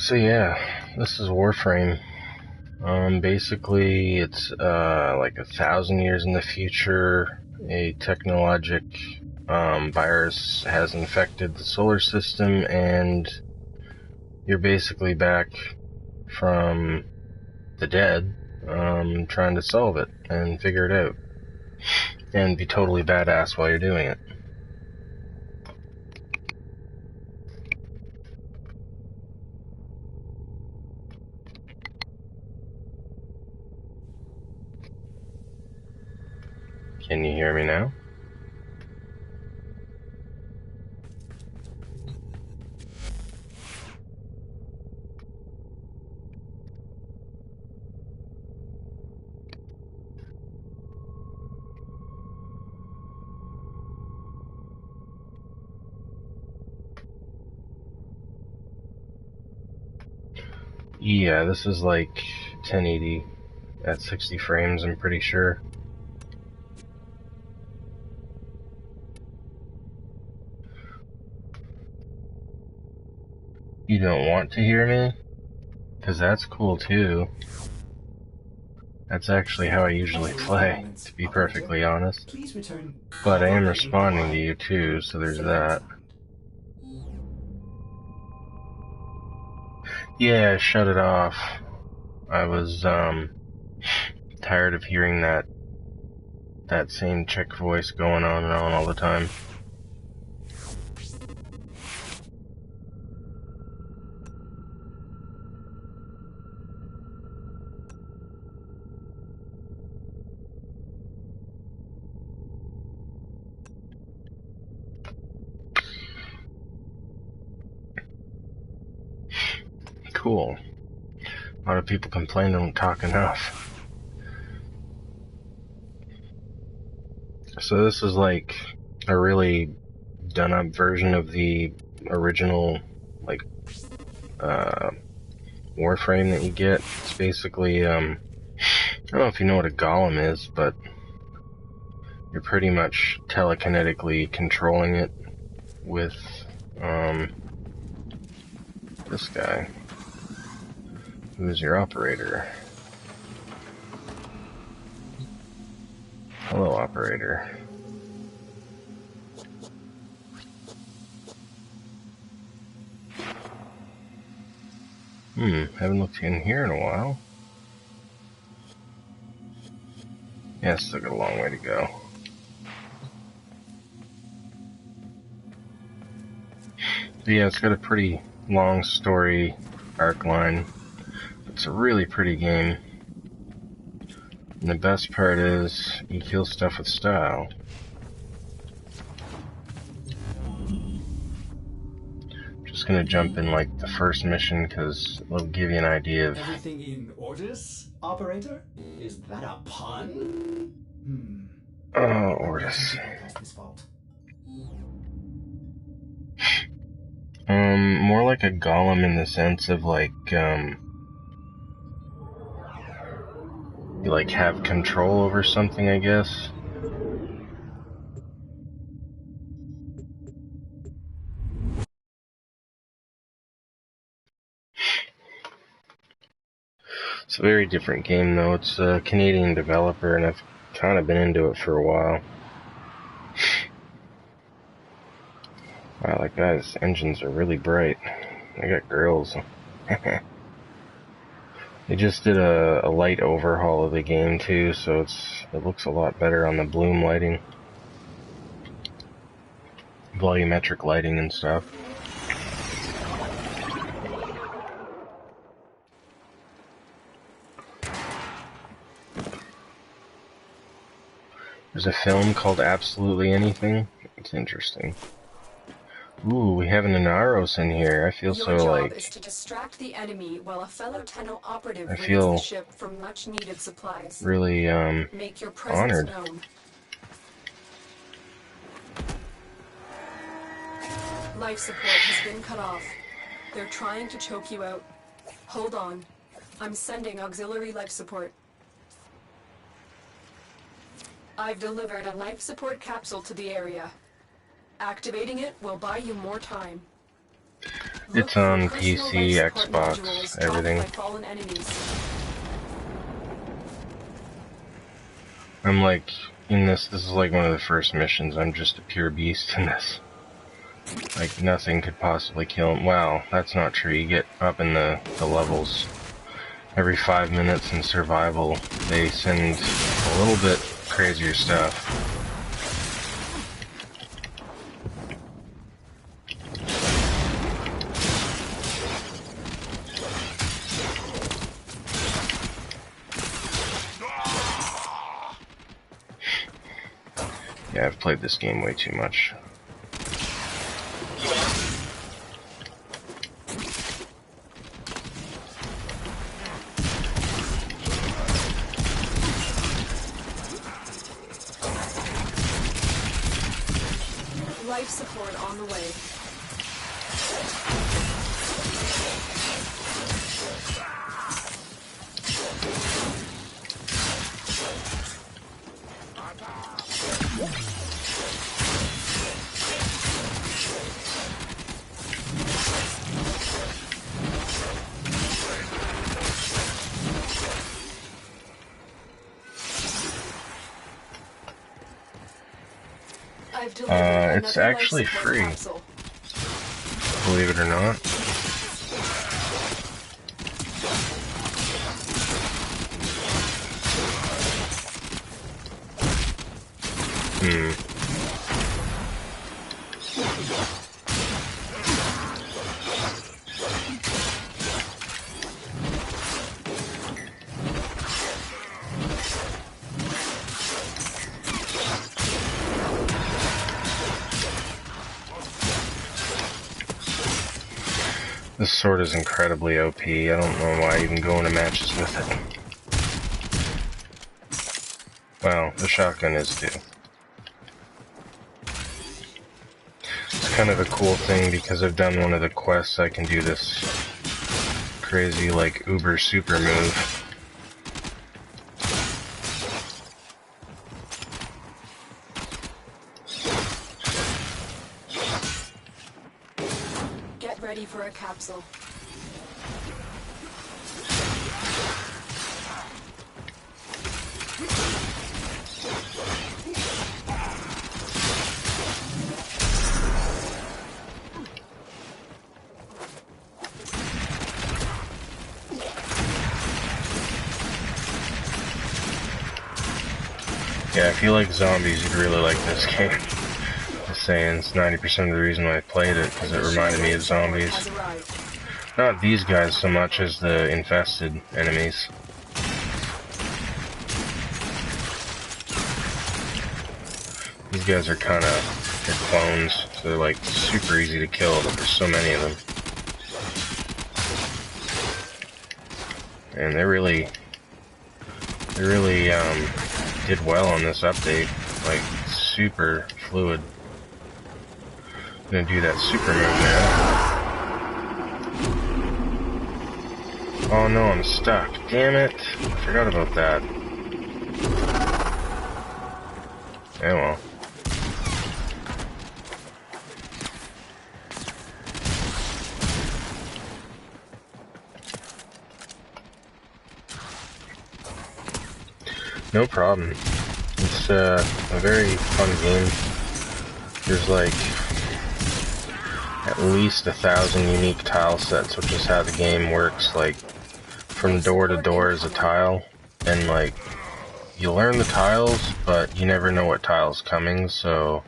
So yeah, this is Warframe. Basically, it's like 1,000 years in the future. A technologic virus has infected the solar system, and you're basically back from the dead, trying to solve it and figure it out, and be totally badass while you're doing it. Can you hear me now? Yeah, this is like 1080 at 60 frames, I'm pretty sure. You don't want to hear me? Because that's cool too. That's actually how I usually play, to be perfectly honest. But I am responding to you too, so there's that. Yeah, I shut it off. I was, tired of hearing that same chick voice going on and on all the time. Cool. A lot of people complain I don't talk enough. So this is like a really done up version of the original, like, Warframe that you get. It's basically, I don't know if you know what a golem is, but you're pretty much telekinetically controlling it with, this guy, who is your operator. Hello, operator. Haven't looked in here in a while. Yeah, still got a long way to go. But yeah, it's got a pretty long story arc line. It's a really pretty game. And the best part is, you kill stuff with style. Just gonna jump in like the first mission, because it'll give you an idea of... Everything in orders, operator? Is that a pun? Oh, Ortis. This fault. More like a golem in the sense of like, you like have control over something, I guess. It's a very different game though. It's a Canadian developer, and I've kind of been into it for a while. Wow, like guys, engines are really bright. I got grills. They just did a light overhaul of the game too, so it looks a lot better on the bloom lighting, volumetric lighting and stuff. There's a film called Absolutely Anything. It's interesting. Ooh, we have an Inaros in here. I feel Your so job like... is to distract the enemy while a fellow Tenno operative I raids the feel ship for much needed supplies. really, Make your presence honored. known. Life support has been cut off. They're trying to choke you out. Hold on. I'm sending auxiliary life support. I've delivered a life support capsule to the area. Activating it will buy you more time. It's on PC, Xbox, everything. I'm like, in this is like one of the first missions. I'm just a pure beast in this. Like, nothing could possibly kill him. Wow, that's not true. You get up in the levels. Every 5 minutes in survival, they send a little bit crazier stuff. Yeah, I've played this game way too much. Life support on the way. It's actually free, believe it or not. This sword is incredibly OP. I don't know why I even go into matches with it. Well, the shotgun is too. It's kind of a cool thing because I've done one of the quests. I can do this crazy, like, uber super move. Ready for a capsule. Yeah, if you like zombies, you'd really like this game. Just saying, it's 90% of the reason why I played it, because it reminded me of zombies. Not these guys so much as the infested enemies. These guys are kind of, they're clones, so they're like super easy to kill, but there's so many of them. And they really did well on this update, like super fluid. I'm gonna do that super move now. Oh no, I'm stuck. Damn it. I forgot about that. Oh well. No problem. It's a very fun game. There's like at least 1,000 unique tile sets, which is how the game works. Like from door to door is a tile, and like you learn the tiles, but you never know what tile's coming. So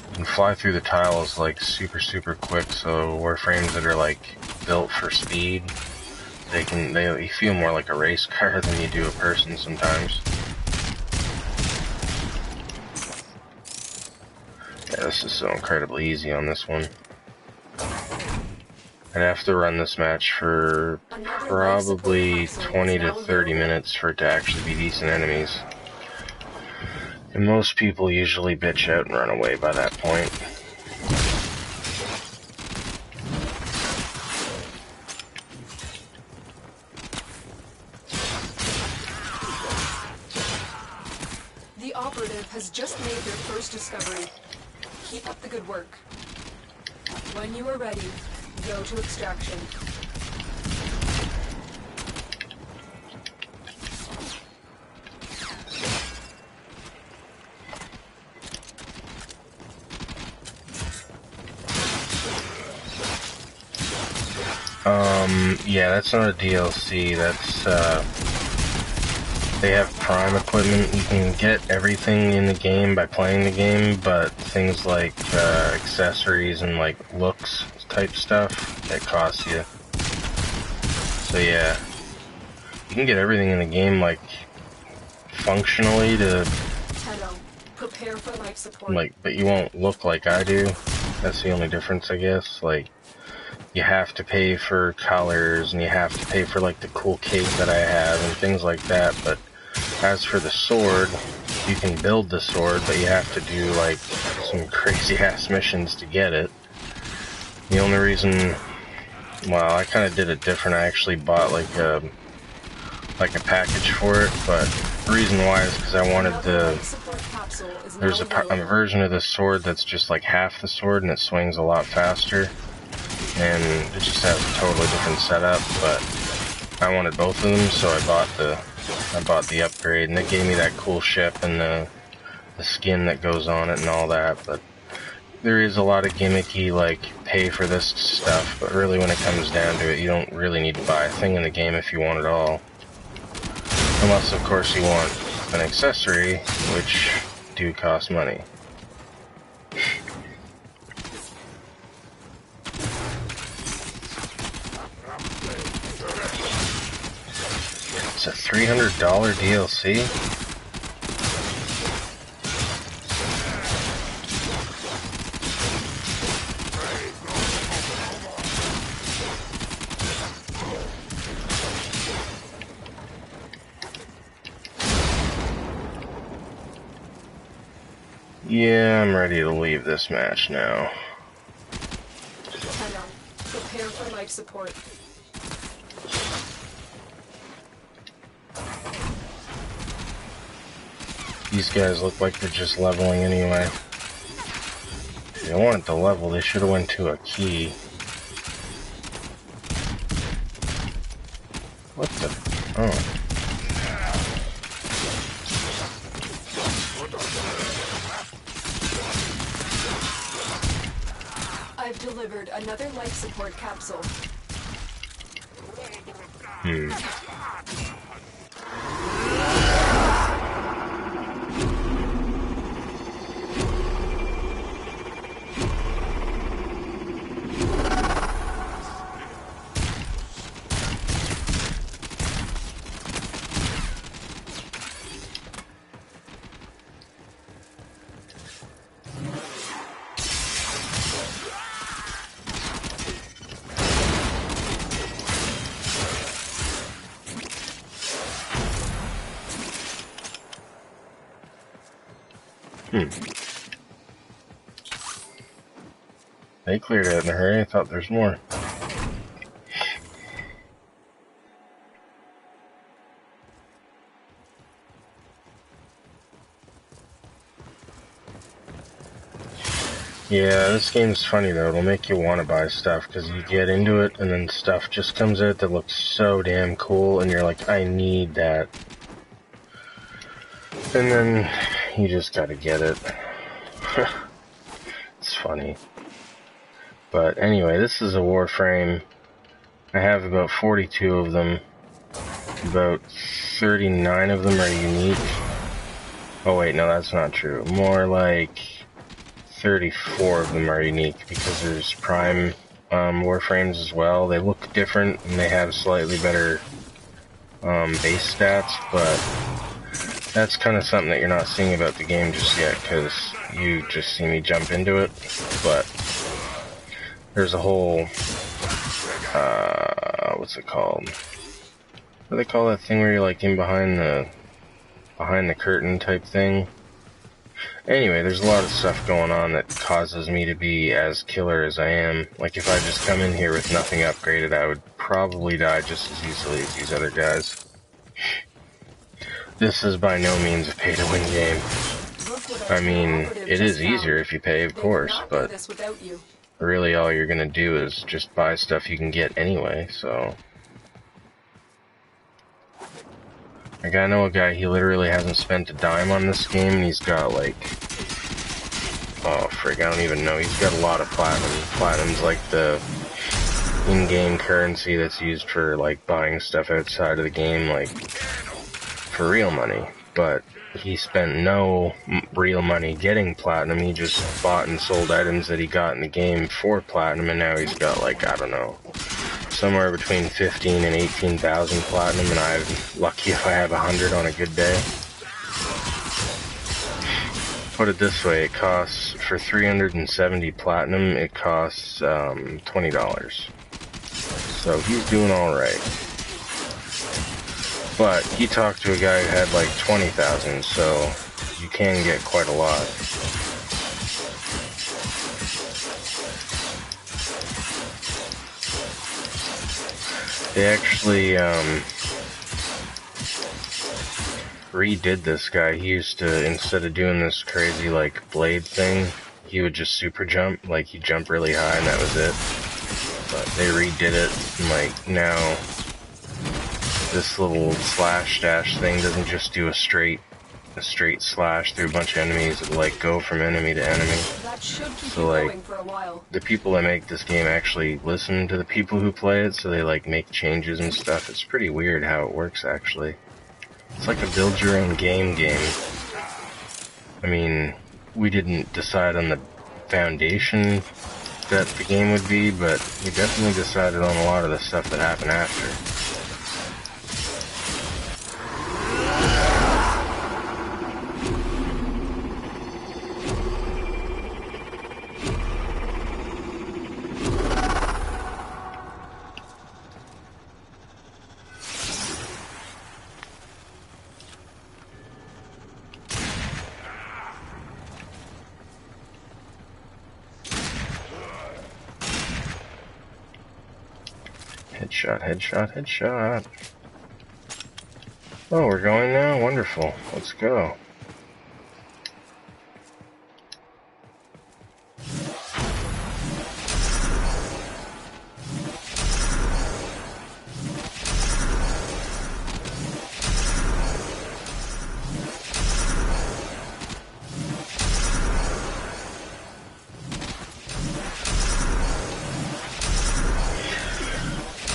you can fly through the tiles like super quick. So Warframes that are like built for speed, you feel more like a race car than you do a person sometimes. Yeah, this is so incredibly easy on this one. I'd have to run this match for probably 20 to 30 minutes for it to actually be decent enemies. And most people usually bitch out and run away by that point. The operative has just made their first discovery. Keep up the good work. When you are ready, Go to extraction. Yeah, that's not a DLC, that's, they have Prime equipment. You can get everything in the game by playing the game, but things like, accessories and, like, looks type stuff, it costs you. So yeah, you can get everything in the game, like, functionally to... Tenno, prepare for life support. Like, but you won't look like I do. That's the only difference, I guess. Like, you have to pay for colors, and you have to pay for, like, the cool cape that I have, and things like that, but as for the sword, you can build the sword, but you have to do, like, some crazy-ass missions to get it. The only reason... Well, I kind of did it different. I actually bought, like a package for it, but the reason why is because I wanted the... There's a version of the sword that's just, like, half the sword, and it swings a lot faster. And it just has a totally different setup, but I wanted both of them, so I bought the upgrade, and they gave me that cool ship and the skin that goes on it and all that. But there is a lot of gimmicky, like, pay for this stuff, but really when it comes down to it, you don't really need to buy a thing in the game if you want it all. Unless, of course, you want an accessory, which do cost money. It's a $300 DLC? Yeah, I'm ready to leave this match now. Tenno, prepare for life support. These guys look like they're just leveling anyway. If they wanted to level, they should have went to a key. What the... Oh. I've delivered another life support capsule. They cleared it in a hurry. I thought there's more. Yeah, this game's funny though. It'll make you want to buy stuff because you get into it and then stuff just comes out that looks so damn cool and you're like, I need that. And then you just gotta get it. It's funny. But anyway, this is a Warframe. I have about 42 of them. About 39 of them are unique. Oh wait, no, that's not true. More like 34 of them are unique because there's Prime Warframes as well. They look different and they have slightly better base stats, but that's kind of something that you're not seeing about the game just yet because you just see me jump into it. But there's a whole, what's it called? What do they call that thing where you're like in behind the curtain type thing? Anyway, there's a lot of stuff going on that causes me to be as killer as I am. Like if I just come in here with nothing upgraded, I would probably die just as easily as these other guys. This is by no means a pay-to-win game. I mean, it is easier if you pay, of course, but this without you. really all you're gonna do is just buy stuff you can get anyway, so. Like, I know a guy, he literally hasn't spent a dime on this game, and he's got, like, oh, frig, I don't even know. He's got a lot of platinum. Platinum's like the in-game currency that's used for, like, buying stuff outside of the game, like, for real money. But he spent no real money getting platinum. He just bought and sold items that he got in the game for platinum, and now he's got, like, I don't know, somewhere between 15 and 18,000 platinum, and I'm lucky if I have 100 on a good day. Put it this way, it costs, for 370 platinum, it costs $20. So he's doing alright. But he talked to a guy who had like 20,000, so you can get quite a lot. They actually redid this guy. He used to, instead of doing this crazy like blade thing, he would just super jump, like he'd jump really high and that was it. But they redid it, and like now this little slash dash thing doesn't just do a straight slash through a bunch of enemies. It'll like go from enemy to enemy. That should keep So you like going for a while. the people that make this game actually listen to the people who play it, so they like make changes and stuff. It's pretty weird how it works actually. It's like a build your own game. I mean, we didn't decide on the foundation that the game would be, but we definitely decided on a lot of the stuff that happened after. Headshot, headshot, headshot. Oh, we're going now? Wonderful. Let's go.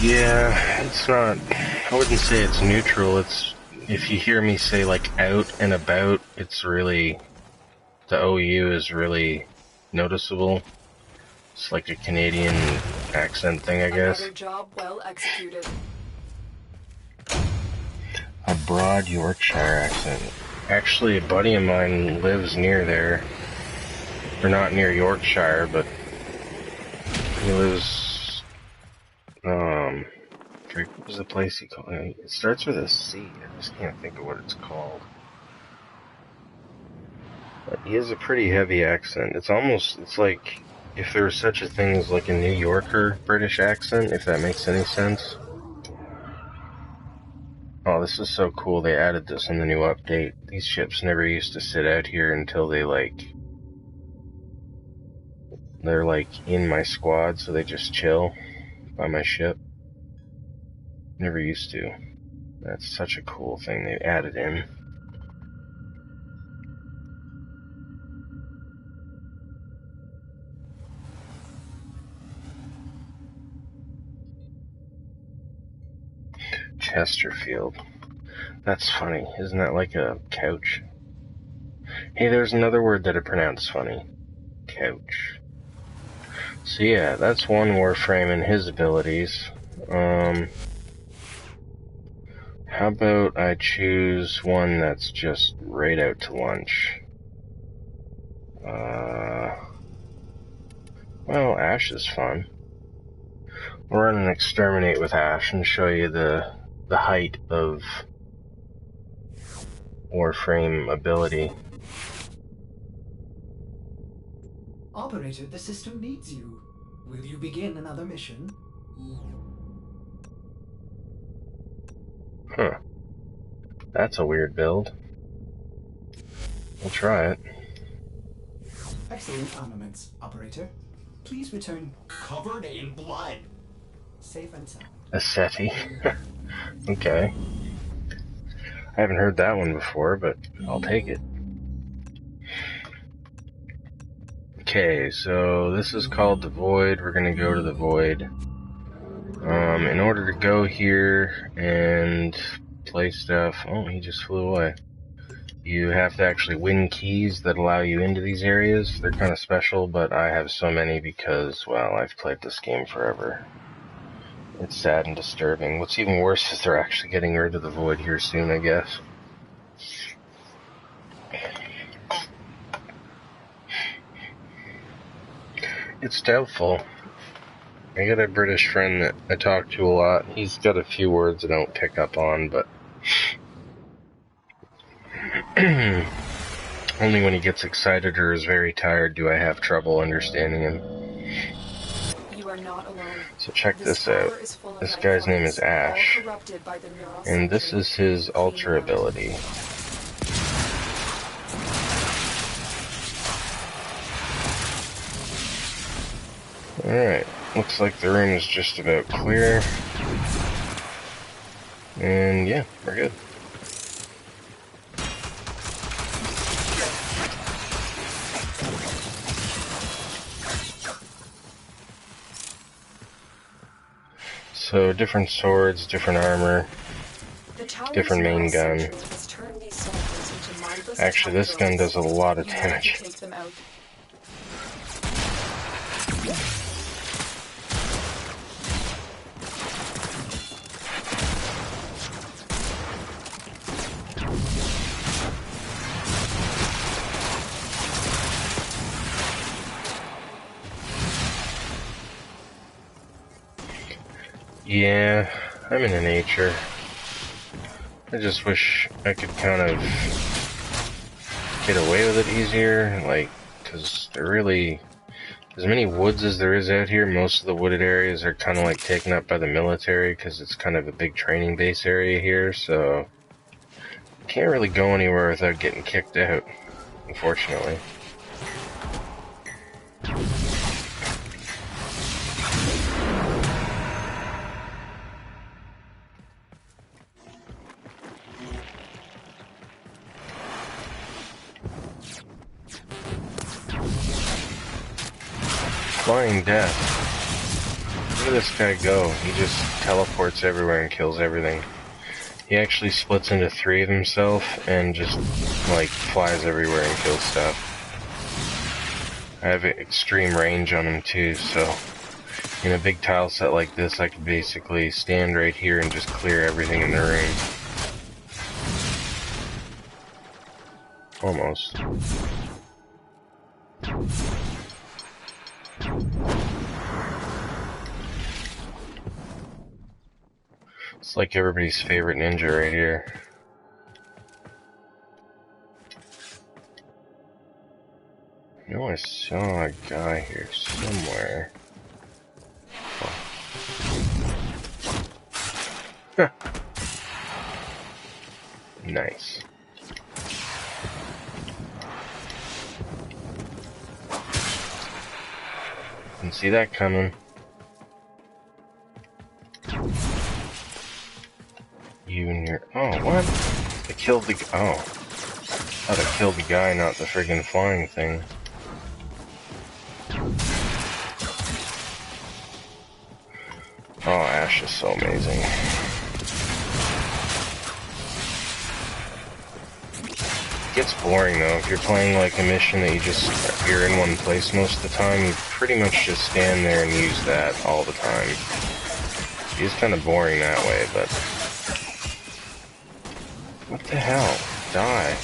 Yeah, it's not, I wouldn't say it's neutral. It's, if you hear me say like out and about, it's really, the OU is really noticeable. It's like a Canadian accent thing, I guess. Another job well executed. A broad Yorkshire accent. Actually, a buddy of mine lives near there. Or not near Yorkshire, but he lives, what was the place he called it? It starts with a C. I just can't think of what it's called. But he has a pretty heavy accent. It's almost, it's like if there was such a thing as like a New Yorker British accent, if that makes any sense. Oh, this is so cool. They added this in the new update. These ships never used to sit out here until they they're like in my squad, so they just chill by my ship. Never used to. That's such a cool thing they added in. Chesterfield. That's funny. Isn't that like a couch? Hey, there's another word that I pronounce funny. Couch. So yeah, that's one Warframe and his abilities. How about I choose one that's just right out to lunch? Well, Ash is fun. We'll run an exterminate with Ash and show you the height of Warframe ability. Operator, the system needs you. Will you begin another mission? Huh. That's a weird build. We'll try it. Excellent armaments, Operator. Please return covered in blood. Safe and sound. A SETI. Okay. I haven't heard that one before, but I'll take it. Okay, so this is called the Void. We're gonna go to the Void. In order to go here and play stuff... Oh, he just flew away. You have to actually win keys that allow you into these areas. They're kind of special, but I have so many because, well, I've played this game forever. It's sad and disturbing. What's even worse is they're actually getting rid of the Void here soon, I guess. It's doubtful. I got a British friend that I talk to a lot. He's got a few words I don't pick up on, but... only when he gets excited or is very tired do I have trouble understanding him. You are not alone. So check this out. This guy's name is Ash, and this is his Ultra ability. Alright, looks like the room is just about clear. And yeah, we're good. So, different swords, different armor, different main gun. Actually, this gun does a lot of damage. Yeah, I'm in nature. I just wish I could kind of get away with it easier, like, because there really, as many woods as there is out here, most of the wooded areas are kind of like taken up by the military, because it's kind of a big training base area here, so can't really go anywhere without getting kicked out, unfortunately. Flying Death. Look at this guy go. He just teleports everywhere and kills everything. He actually splits into 3 of himself and just, like, flies everywhere and kills stuff. I have extreme range on him too, so in a big tile set like this, I could basically stand right here and just clear everything in the room. Almost. It's like everybody's favorite ninja right here. I know I saw a guy here somewhere. Huh. Nice. Didn't see that coming. You and your... Oh, what? I killed the... Oh. I thought I killed the guy, not the friggin' flying thing. Oh, Ash is so amazing. It gets boring though. If you're playing like a mission that you're in one place most of the time, you pretty much just stand there and use that all the time. It is kind of boring that way, but... What the hell? Die.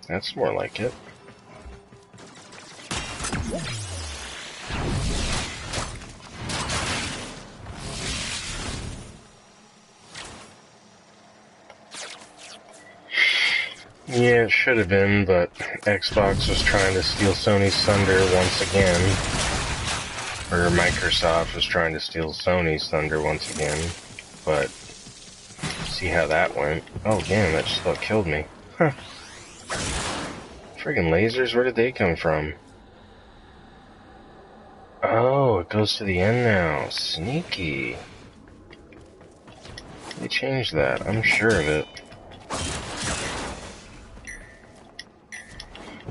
That's more like it. Yeah, it should have been, but Xbox was trying to steal Sony's thunder once again. Or Microsoft was trying to steal Sony's thunder once again. But see how that went. Oh, damn, that just about killed me. Huh. Friggin' lasers, where did they come from? Oh, it goes to the end now. Sneaky. They changed that, I'm sure of it.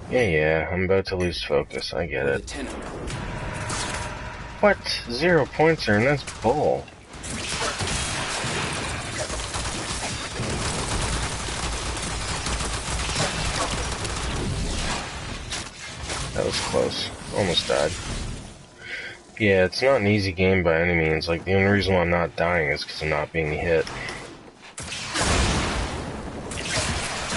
Yeah, I'm about to lose focus, I get it. What? 0 points are, and that's bull. That was close. Almost died. Yeah, it's not an easy game by any means. Like, the only reason why I'm not dying is because I'm not being hit.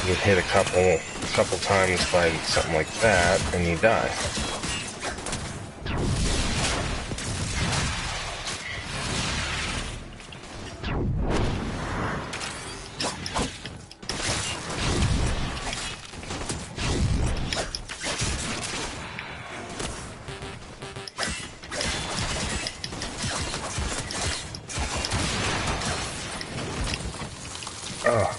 You get hit a couple times by something like that, and you die. Oh.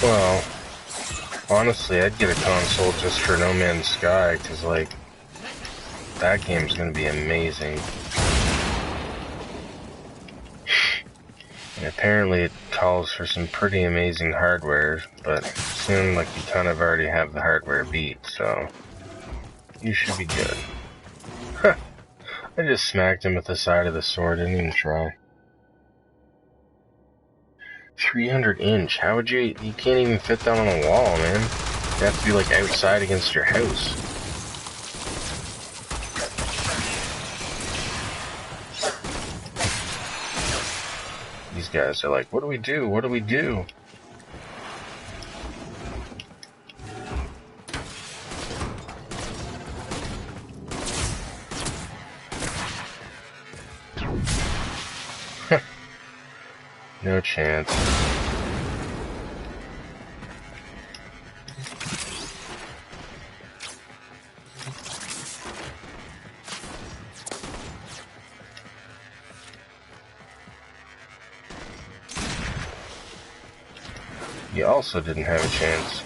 Well, honestly, I'd get a console just for No Man's Sky, because, like, that game's gonna be amazing. And apparently it calls for some pretty amazing hardware, but soon, like, you kind of already have the hardware beat, so you should be good. Huh. I just smacked him with the side of the sword, didn't even try. 300 inch, how would you can't even fit that on a wall, man. You have to be, like, outside against your house. These guys are like, what do we do? What do we do? No chance. You also didn't have a chance.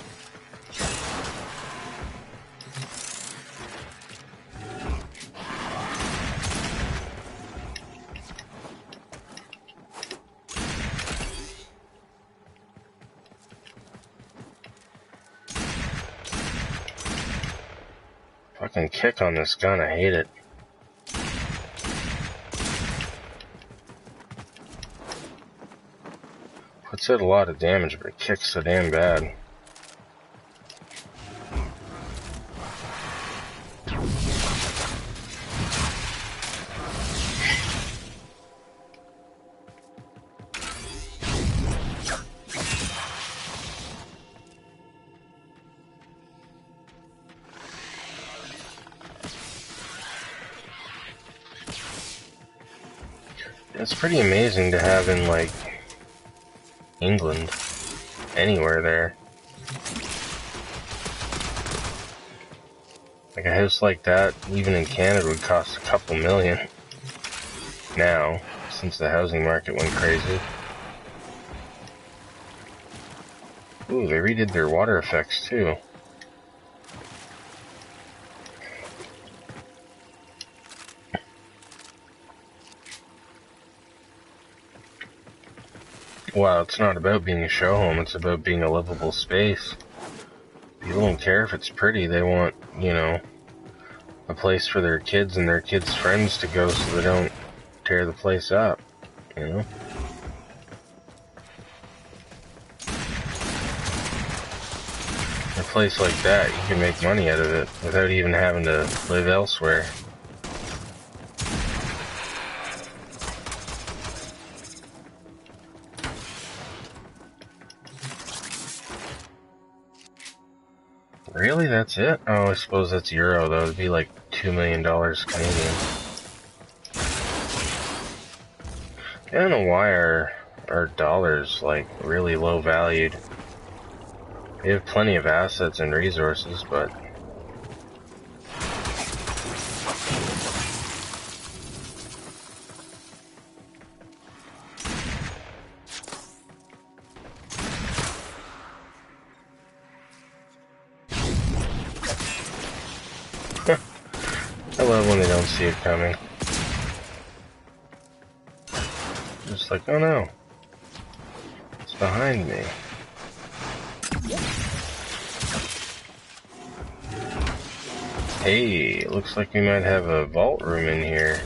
Fucking kick on this gun, I hate it. Puts out a lot of damage, but it kicks so damn bad. It's pretty amazing to have in, like, England. Anywhere there. Like, a house like that, even in Canada, would cost a couple million. Now, since the housing market went crazy. Ooh, they redid their water effects, too. Wow, it's not about being a show home, it's about being a livable space. People don't care if it's pretty, they want, you know, a place for their kids and their kids' friends to go so they don't tear the place up, you know? A place like that, you can make money out of it without even having to live elsewhere. Really? That's it? Oh, I suppose that's euro, though. It'd be like $2 million Canadian. I don't know why our dollar's, like, really low valued. We have plenty of assets and resources, but... I love when they don't see it coming. Just like, oh no. It's behind me. Hey, looks like we might have a vault room in here.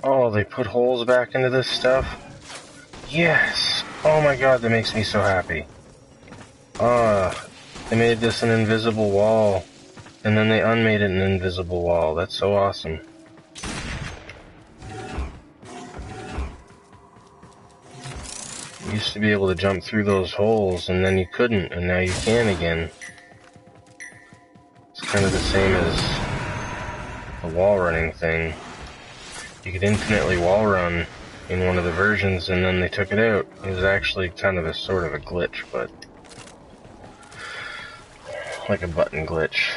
Oh, they put holes back into this stuff? Yes! Oh my god, that makes me so happy. They made this an invisible wall, and then they unmade it an invisible wall. That's so awesome. You used to be able to jump through those holes, and then you couldn't, and now you can again. It's kind of the same as the wall running thing. You could infinitely wall run in one of the versions, and then they took it out. It was actually kind of a sort of a glitch, but like a button glitch.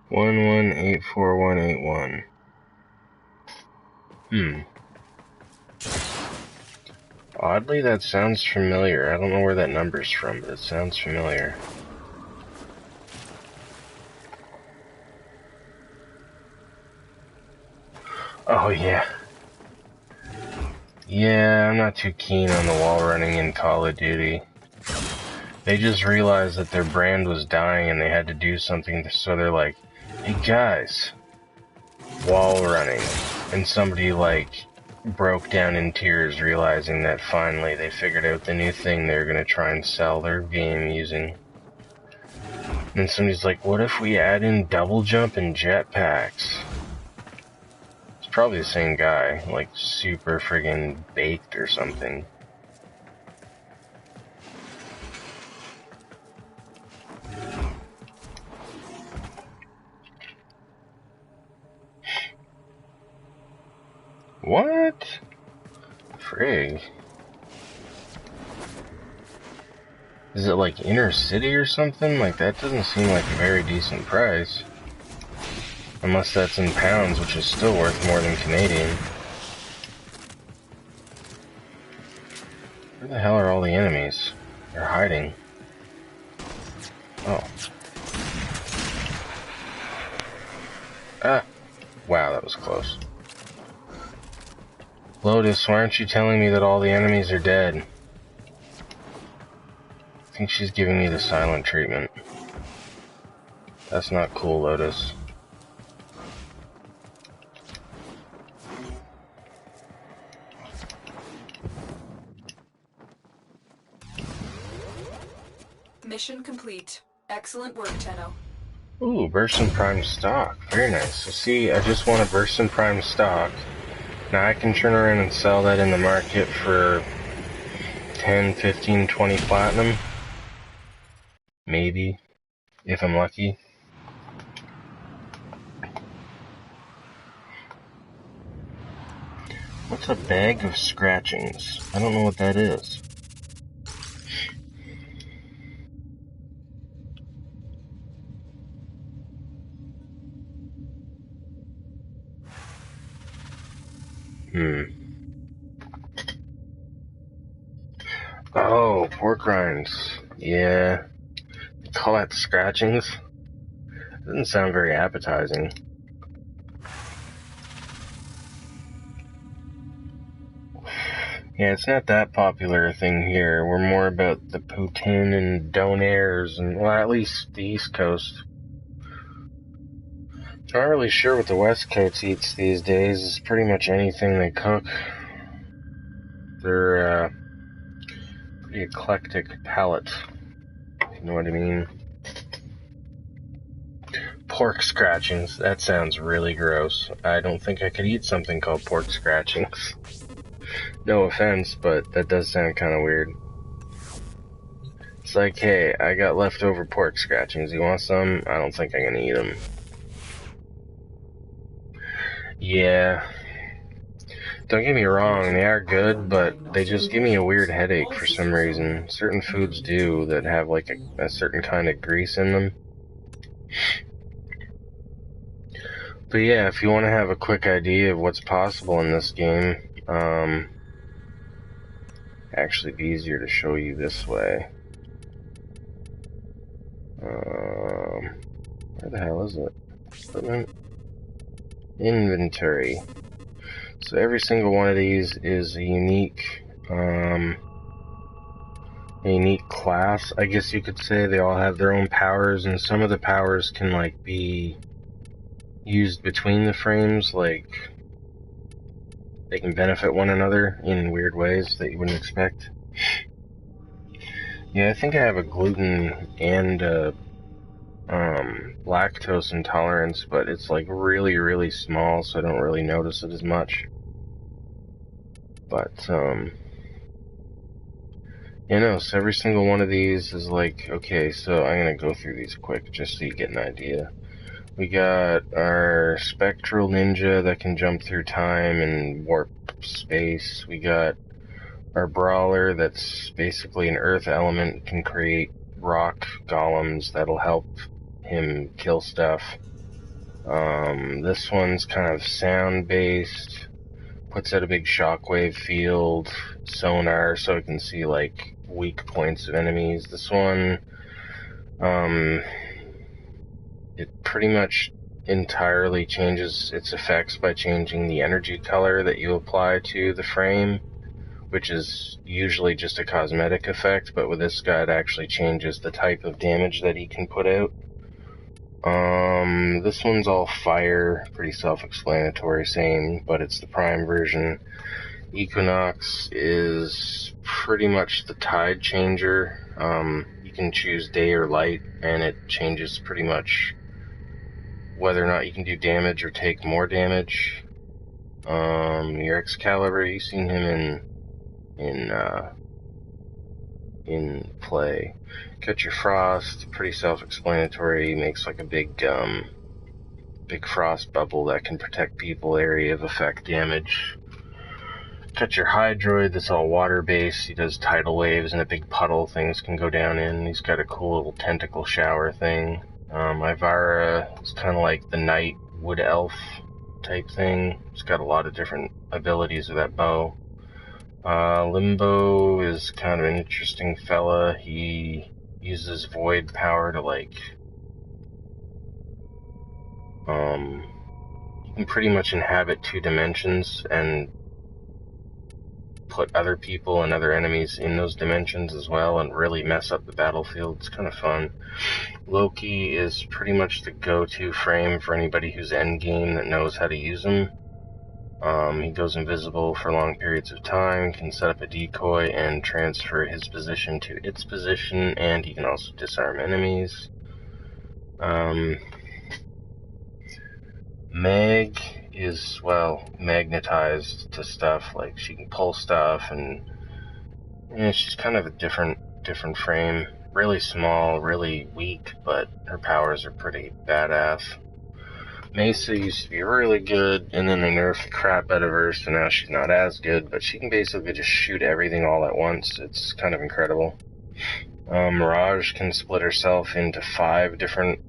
One 84181. Oddly, that sounds familiar. I don't know where that number's from, but it sounds familiar. Oh, yeah. Yeah, I'm not too keen on the wall running in Call of Duty. They just realized that their brand was dying and they had to do something, so they're like, hey guys, wall running. And somebody, like, broke down in tears realizing that finally they figured out the new thing they were going to try and sell their game using. And somebody's like, what if we add in double jump and jetpacks? It's probably the same guy, like super friggin' baked or something. What? Frig. Is it like inner city or something? Like, that doesn't seem like a very decent price. Unless that's in pounds, which is still worth more than Canadian. Where the hell are all the enemies? They're hiding. Oh. Ah. Wow, that was close. Lotus, why aren't you telling me that all the enemies are dead? I think she's giving me the silent treatment. That's not cool, Lotus. Mission complete. Excellent work, Tenno. Ooh, Burst and Prime stock. Very nice. So see, I just want a Burst and Prime stock. Now I can turn around and sell that in the market for 10, 15, 20 platinum. Maybe. If I'm lucky. What's a bag of scratchings? I don't know what that is. Oh, pork rinds. Yeah. They call that scratchings? Doesn't sound very appetizing. Yeah, it's not that popular a thing here. We're more about the poutine and donairs, and, well, at least the East Coast. Not really sure what the West Coast eats these days. It's pretty much anything they cook. They're, pretty eclectic palate, if you know what I mean. Pork scratchings. That sounds really gross. I don't think I could eat something called pork scratchings. No offense, but that does sound kind of weird. It's like, hey, I got leftover pork scratchings. You want some? I don't think I'm gonna eat them. Yeah. Don't get me wrong, they are good, but they just give me a weird headache for some reason. Certain foods do that have like a certain kind of grease in them. But yeah, if you want to have a quick idea of what's possible in this game, actually be easier to show you this way. Where the hell is it? Equipment? Inventory. So every single one of these is a unique class, I guess you could say. They all have their own powers, and some of the powers can like be used between the frames, like they can benefit one another in weird ways that you wouldn't expect. Yeah, I think I have a gluten and lactose intolerance, but it's like really, really small, so I don't really notice it as much. But you know, so every single one of these is like, okay, so I'm gonna go through these quick just so you get an idea. We got our spectral ninja that can jump through time and warp space. We got our brawler that's basically an earth element, can create rock golems that'll help him kill stuff. This one's kind of sound based, puts out a big shockwave field, sonar so it can see like weak points of enemies. This one, it pretty much entirely changes its effects by changing the energy color that you apply to the frame, which is usually just a cosmetic effect, but with this guy it actually changes the type of damage that he can put out. This one's all fire, pretty self-explanatory, same, but it's the prime version. Equinox is pretty much the tide changer. You can choose day or light, and it changes pretty much whether or not you can do damage or take more damage. Your Excalibur, you've seen him in play. Got your Frost, pretty self-explanatory. He makes like a big frost bubble that can protect people, area of effect damage. Got your Hydroid, that's all water-based. He does tidal waves in a big puddle things can go down in. He's got a cool little tentacle shower thing. Ivara is kind of like the knight wood elf type thing. He's got a lot of different abilities with that bow. Limbo is kind of an interesting fella. He uses void power to like you can pretty much inhabit 2 dimensions and put other people and other enemies in those dimensions as well and really mess up the battlefield. It's kind of fun. Loki is pretty much the go-to frame for anybody who's endgame that knows how to use him. He goes invisible for long periods of time, can set up a decoy and transfer his position to its position, and he can also disarm enemies. Meg is, well, magnetized to stuff, like she can pull stuff, and she's kind of a different frame. Really small, really weak, but her powers are pretty badass. Mesa used to be really good, and then they nerfed the crap out of her, so now she's not as good, but she can basically just shoot everything all at once. It's kind of incredible. Mirage can split herself into 5 different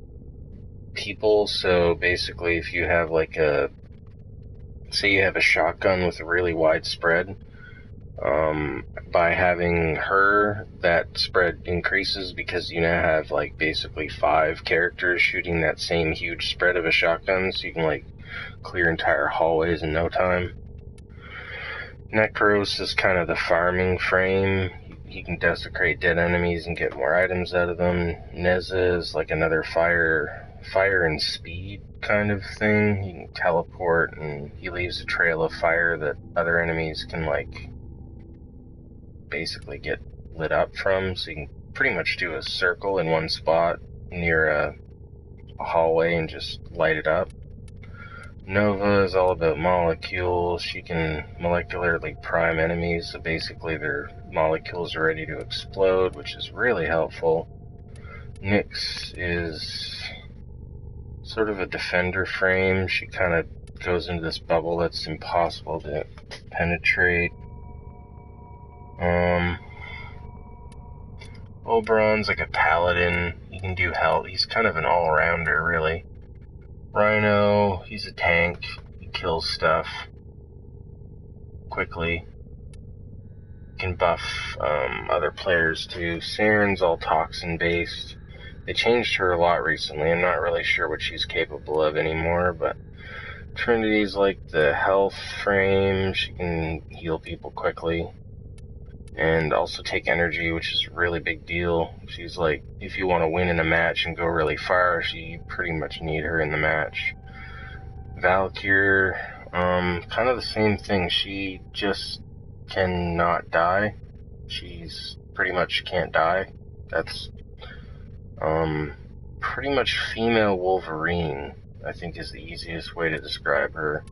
people, so basically if you have like say you have a shotgun with a really wide spread, by having her, that spread increases because you now have like basically 5 characters shooting that same huge spread of a shotgun, so you can like clear entire hallways in no time. Necros is kind of the farming frame. He can desecrate dead enemies and get more items out of them. Neza is like another fire and speed kind of thing. He can teleport and he leaves a trail of fire that other enemies can like basically get lit up from, so you can pretty much do a circle in one spot near a hallway and just light it up. Nova is all about molecules. She can molecularly prime enemies, so basically their molecules are ready to explode, which is really helpful. Nyx is sort of a defender frame. She kind of goes into this bubble that's impossible to penetrate. Oberon's like a paladin. He can do health. He's kind of an all-rounder, really. Rhino, he's a tank. He kills stuff quickly. Can buff other players too. Saren's all toxin-based. They changed her a lot recently. I'm not really sure what she's capable of anymore, but Trinity's like the health frame. She can heal people quickly. And also take energy, which is a really big deal. She's like, if you want to win in a match and go really far, you pretty much need her in the match. Valkyr, kind of the same thing. She just cannot die. She's pretty much can't die. That's, pretty much female Wolverine, I think is the easiest way to describe her.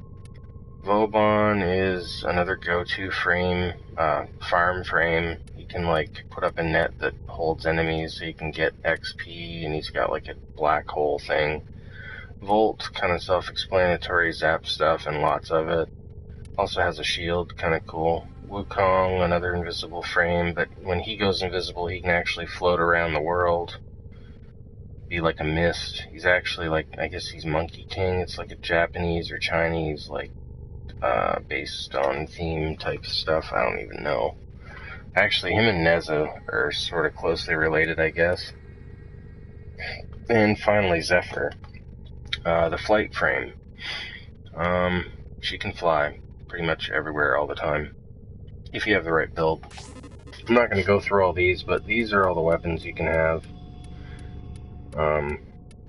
Vauban is another go-to frame, farm frame. You can like put up a net that holds enemies so you can get XP, and he's got like a black hole thing. Volt, kind of self-explanatory, zap stuff and lots of it. Also has a shield, kind of cool. Wukong, another invisible frame, but when he goes invisible he can actually float around the world. Be like a mist. He's actually like, I guess he's Monkey King. It's like a Japanese or Chinese like based on theme type stuff. I don't even know. Actually, him and Neza are sort of closely related, I guess. And finally, Zephyr, the flight frame. She can fly pretty much everywhere all the time, if you have the right build. I'm not going to go through all these, but these are all the weapons you can have.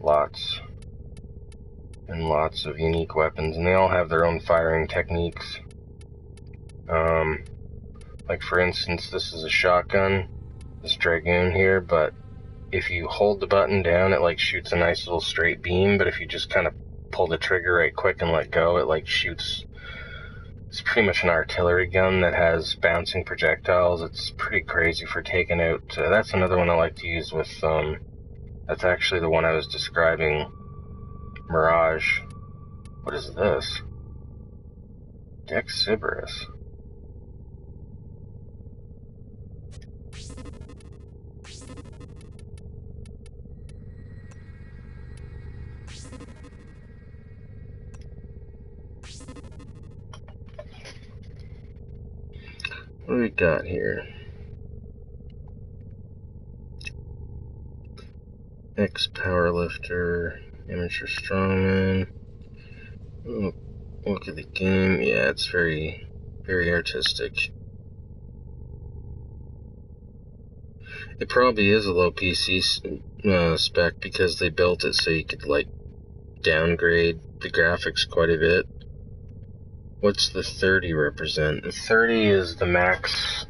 Lots and lots of unique weapons, and they all have their own firing techniques. Like for instance, this is a shotgun, this Dragoon here, but if you hold the button down, it like shoots a nice little straight beam, but if you just kind of pull the trigger right quick and let go, it like shoots. It's pretty much an artillery gun that has bouncing projectiles. It's pretty crazy for taking out. That's another one I like to use with, that's actually the one I was describing. Mirage. What is this? Dexiberus. What do we got here? Ex-powerlifter, amateur strongman. Oh, look at the game. Yeah, it's very, very artistic. It probably is a low PC spec because they built it so you could, like, downgrade the graphics quite a bit. What's the 30 represent? The 30 is the max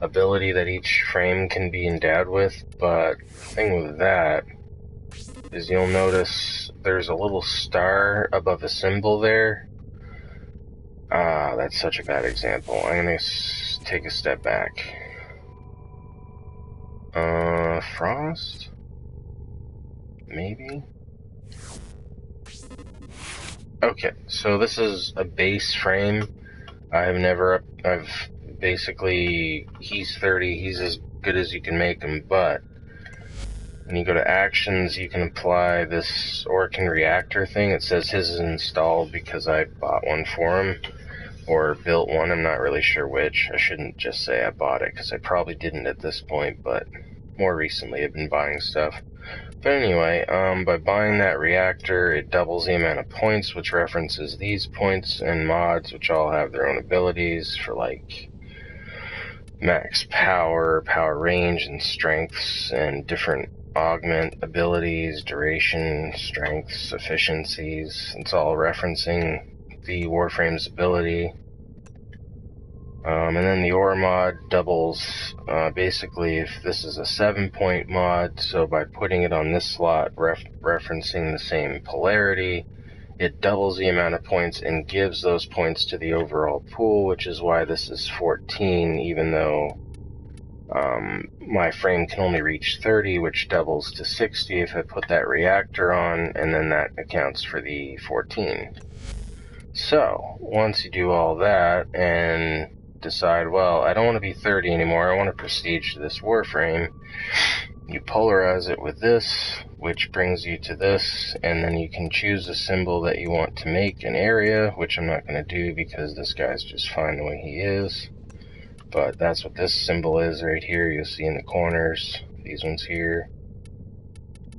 ability that each frame can be endowed with, but the thing with that is you'll notice there's a little star above a symbol there. That's such a bad example. I'm gonna take a step back. Frost? Maybe? Okay, so this is a base frame. I've basically, he's 30, he's as good as you can make him, but when you go to actions, you can apply this Orkin reactor thing. It says his is installed because I bought one for him, or built one, I'm not really sure which. I shouldn't just say I bought it, because I probably didn't at this point, but more recently I've been buying stuff. But anyway, by buying that reactor, it doubles the amount of points, which references these points and mods, which all have their own abilities for, like, max power, power range, and strengths, and different augment abilities, duration, strengths, efficiencies. It's all referencing the Warframe's ability. And then the Aura mod doubles, basically if this is a 7-point mod, so by putting it on this slot, referencing the same polarity, it doubles the amount of points and gives those points to the overall pool, which is why this is 14, even though My frame can only reach 30, which doubles to 60 if I put that reactor on, and then that accounts for the 14. So, once you do all that and decide, well, I don't want to be 30 anymore, I want to prestige this Warframe, you polarize it with this, which brings you to this, and then you can choose a symbol that you want to make an area, which I'm not going to do because this guy's just fine the way he is. But that's what this symbol is right here. You'll see in the corners, these ones here.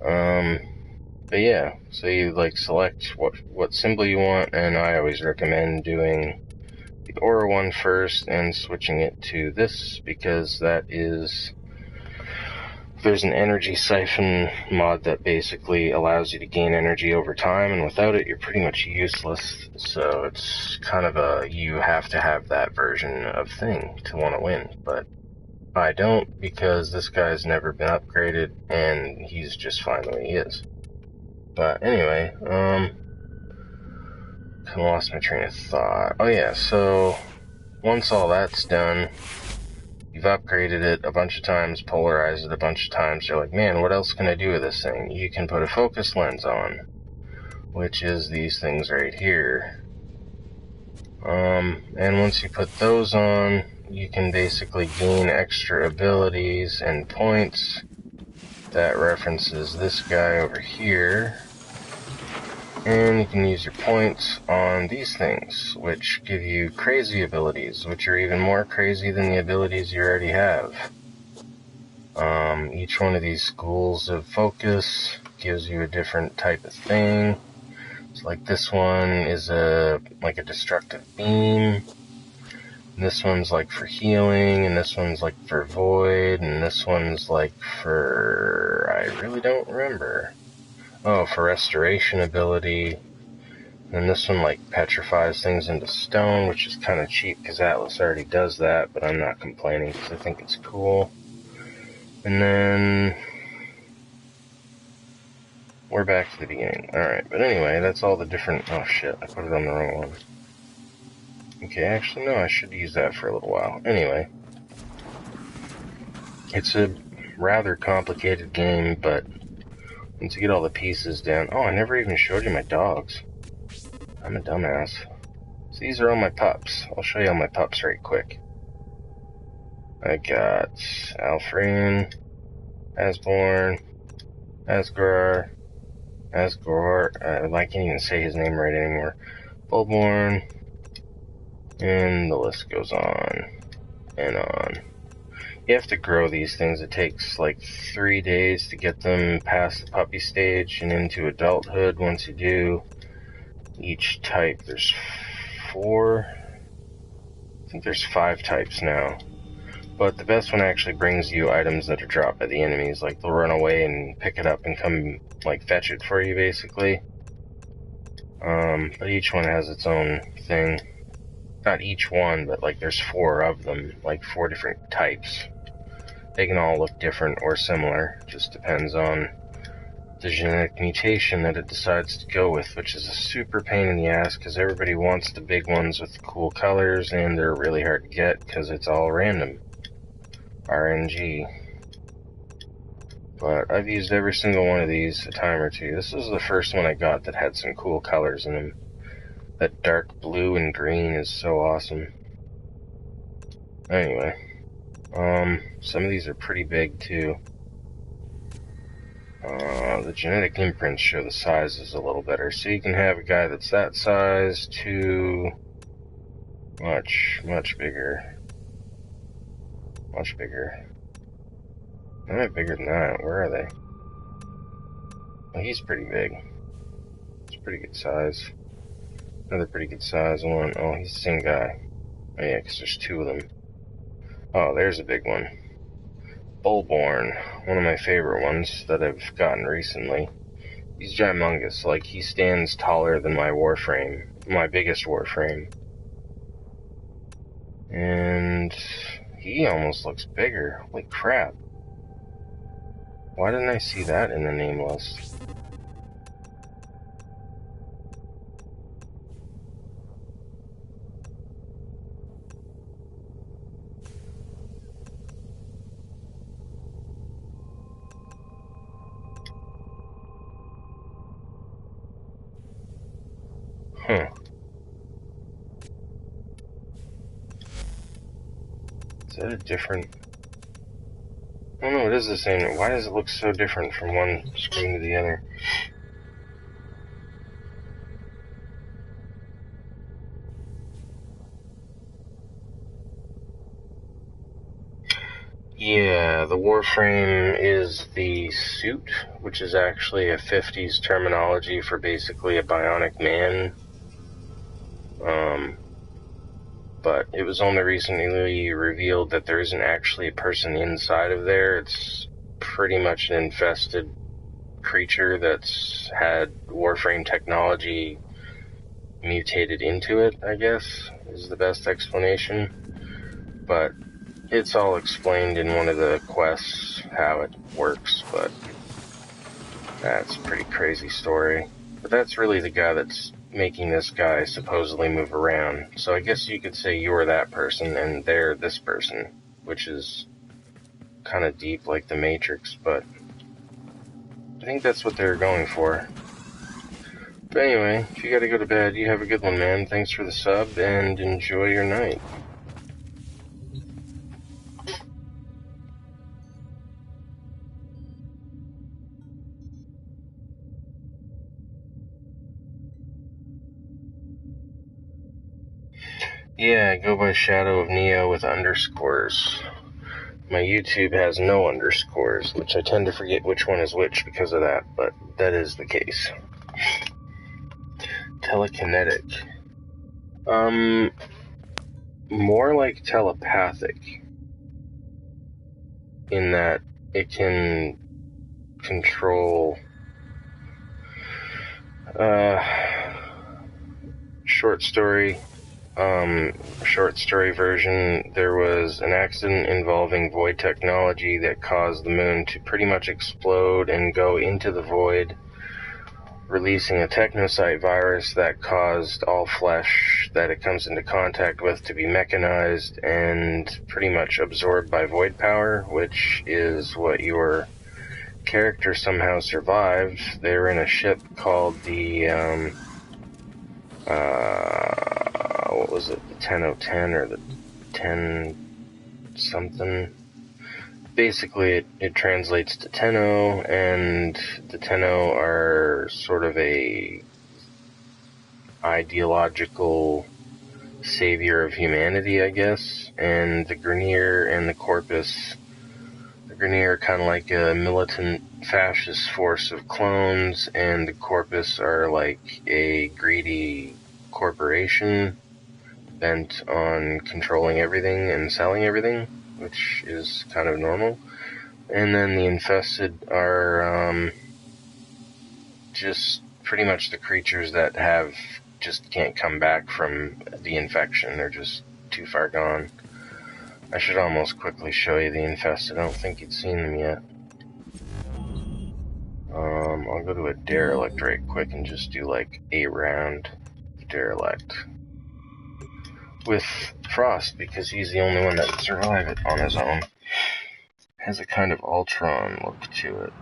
But yeah, so you like select what symbol you want, and I always recommend doing the aura one first and switching it to this because that is, there's an energy siphon mod that basically allows you to gain energy over time, and without it you're pretty much useless. So it's kind of a, you have to have that version of thing to want to win, but I don't because this guy's never been upgraded and he's just fine the way he is. But anyway, I lost my train of thought. Oh yeah, so once all that's done, you've upgraded it a bunch of times, polarized it a bunch of times, you're like, man, what else can I do with this thing? You can put a focus lens on, which is these things right here. And once you put those on, you can basically gain extra abilities and points. That references this guy over here. And you can use your points on these things, which give you crazy abilities, which are even more crazy than the abilities you already have. Each one of these schools of focus gives you a different type of thing. So like this one is like a destructive beam. And this one's like for healing, and this one's like for void, and this one's like for, I really don't remember. Oh, for restoration ability. And this one like petrifies things into stone, which is kind of cheap because Atlas already does that, but I'm not complaining because I think it's cool. And then we're back to the beginning. Alright, but anyway, that's all the different, oh shit, I put it on the wrong one. Okay, actually no, I should use that for a little while. Anyway, it's a rather complicated game, but once you get all the pieces down, oh, I never even showed you my dogs. I'm a dumbass. So these are all my pups. I'll show you all my pups right quick. I got Alfred, Asborn, Asgar, I can't even say his name right anymore. Bullborn, and the list goes on and on. You have to grow these things. It takes like 3 days to get them past the puppy stage and into adulthood. Once you do, each type, there's 4, I think there's 5 types now. But the best one actually brings you items that are dropped by the enemies. Like, they'll run away and pick it up and come, like, fetch it for you, basically. But each one has its own thing. Not each one, but, like, there's 4 of them. Like, 4 different types. They can all look different or similar. Just depends on the genetic mutation that it decides to go with, which is a super pain in the ass because everybody wants the big ones with the cool colors, and they're really hard to get because it's all random. RNG. But I've used every single one of these a time or two. This was the first one I got that had some cool colors in them. That dark blue and green is so awesome. Anyway, some of these are pretty big too. The genetic imprints show the sizes a little better. So you can have a guy that's that size to much bigger. Much bigger. I might bigger than that. Where are they? Oh, he's pretty big. It's a pretty good size. Another pretty good size one. Oh, he's the same guy. Oh yeah, because there's 2 of them. Oh, there's a big one. Bullborn. One of my favorite ones that I've gotten recently. He's gymongous. Like, he stands taller than my Warframe. My biggest Warframe. And he almost looks bigger. Holy crap. Why didn't I see that in the name list? Huh. Is that a different... Oh no, it is the same. Why does it look so different from one screen to the other? Yeah, the Warframe is the suit, which is actually a 50s terminology for basically a bionic man. But it was only recently revealed that there isn't actually a person inside of there. It's pretty much an infested creature that's had Warframe technology mutated into it, I guess, is the best explanation. But it's all explained in one of the quests, how it works, but that's a pretty crazy story. But that's really the guy that's making this guy supposedly move around. So I guess you could say you're that person and they're this person, which is kind of deep like the Matrix, but I think that's what they're going for. But anyway, if you gotta go to bed, you have a good one, man. Thanks for the sub, and enjoy your night. Yeah, I go by Shadow of Neo with underscores. My YouTube has no underscores, which I tend to forget which one is which because of that, but that is the case. Telekinetic. More like telepathic, in that it can control, short story version, there was an accident involving void technology that caused the moon to pretty much explode and go into the void, releasing a technocyte virus that caused all flesh that it comes into contact with to be mechanized and pretty much absorbed by void power, which is what your character somehow survived. They were in a ship called the, what was it, the 10010 or the 10 something? Basically, it translates to Tenno, and the Tenno are sort of a ideological savior of humanity, I guess, and the Grineer and the Corpus. The Grineer are kind of like a militant fascist force of clones, and the Corpus are like a greedy corporation bent on controlling everything and selling everything, which is kind of normal. And then the infested are just pretty much the creatures that just can't come back from the infection. They're just too far gone. I should almost quickly show you the infested. I don't think you'd seen them yet. I'll go to a derelict right quick and just do like a round derelict with Frost, because he's the only one that can survive it on his own. Has a kind of Ultron look to it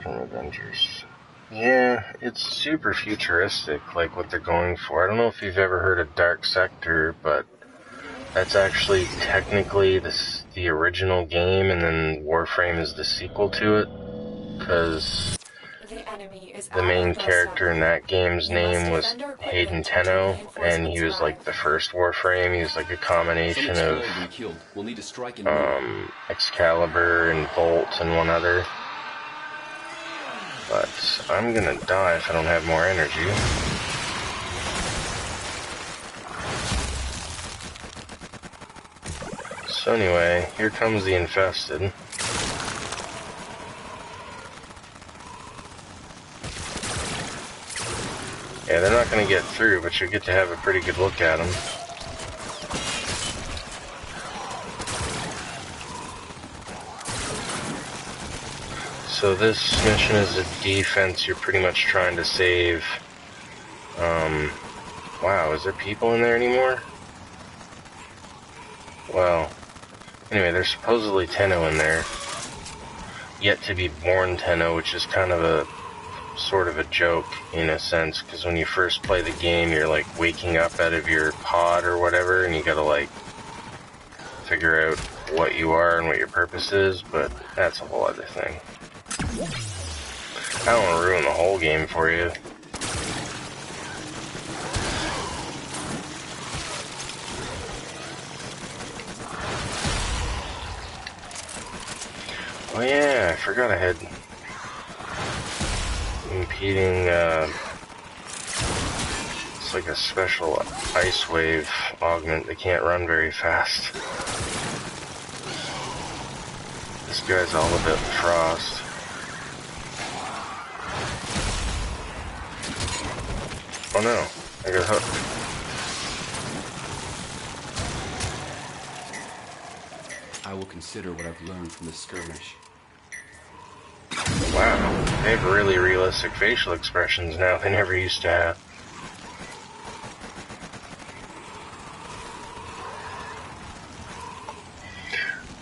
from Avengers. Yeah, it's super futuristic, like what they're going for. I don't know if you've ever heard of Dark Sector, but that's actually technically the original game, and then Warframe is the sequel to it, because the main character in that game's name was Hayden Tenno, and he was like the first Warframe. He was like a combination of Excalibur and Volt and one other. But I'm gonna die if I don't have more energy. So anyway, here comes the infested. Yeah, they're not going to get through, but you get to have a pretty good look at them. So this mission is a defense. You're pretty much trying to save... wow, is there people in there anymore? Well, anyway, there's supposedly Tenno in there. Yet to be born Tenno, which is kind of a sort of a joke in a sense, because when you first play the game, you're like waking up out of your pod or whatever, and you gotta like figure out what you are and what your purpose is, but that's a whole other thing. I don't want to ruin the whole game for you. Oh yeah, I forgot I had impeding, it's like a special ice wave augment. They can't run very fast. This guy's all about the frost. Oh no, I got hooked. I will consider what I've learned from this skirmish. Wow, they have really realistic facial expressions now. They never used to have.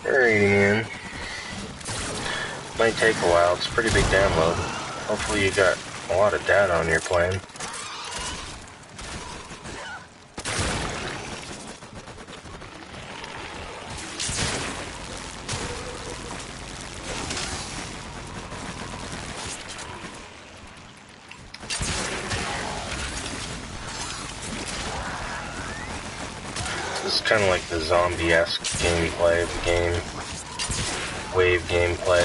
Alrighty, man. Might take a while. It's a pretty big download. Hopefully you got a lot of data on your plan. This is kind of like the zombie-esque gameplay of the game. Wave gameplay.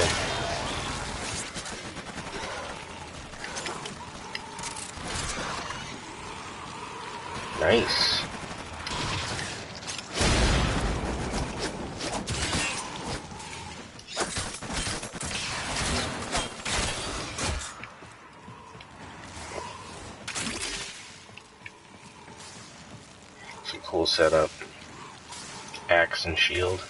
Nice. It's a cool setup. Axe and shield.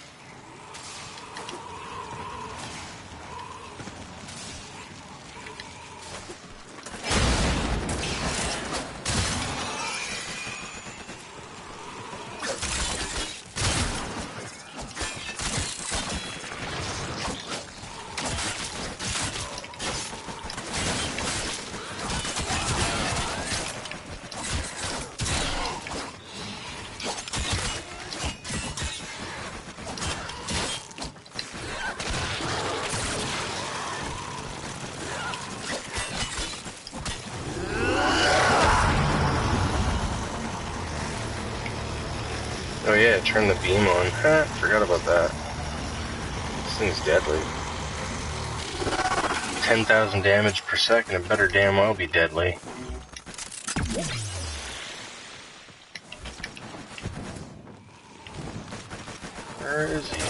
Oh yeah, turn the beam on. Ha, forgot about that. This thing's deadly. 10,000 damage per second, it better damn well be deadly. Where is he?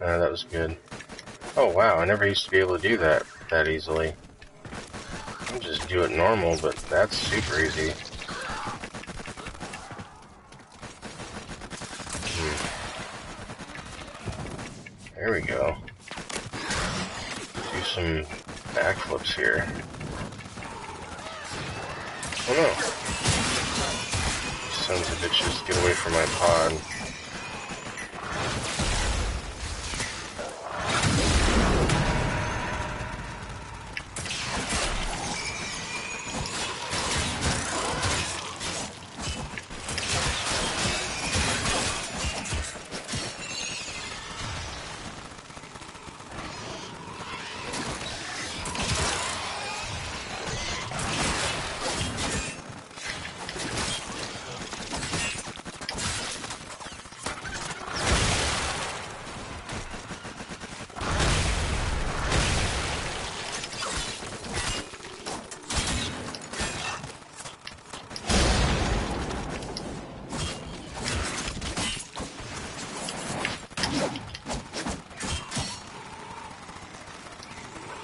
That was good. Oh wow, I never used to be able to do that easily. I'll just do it normal, but that's super easy. There we go. Do some backflips here. Oh no. Sons of bitches, get away from my pod.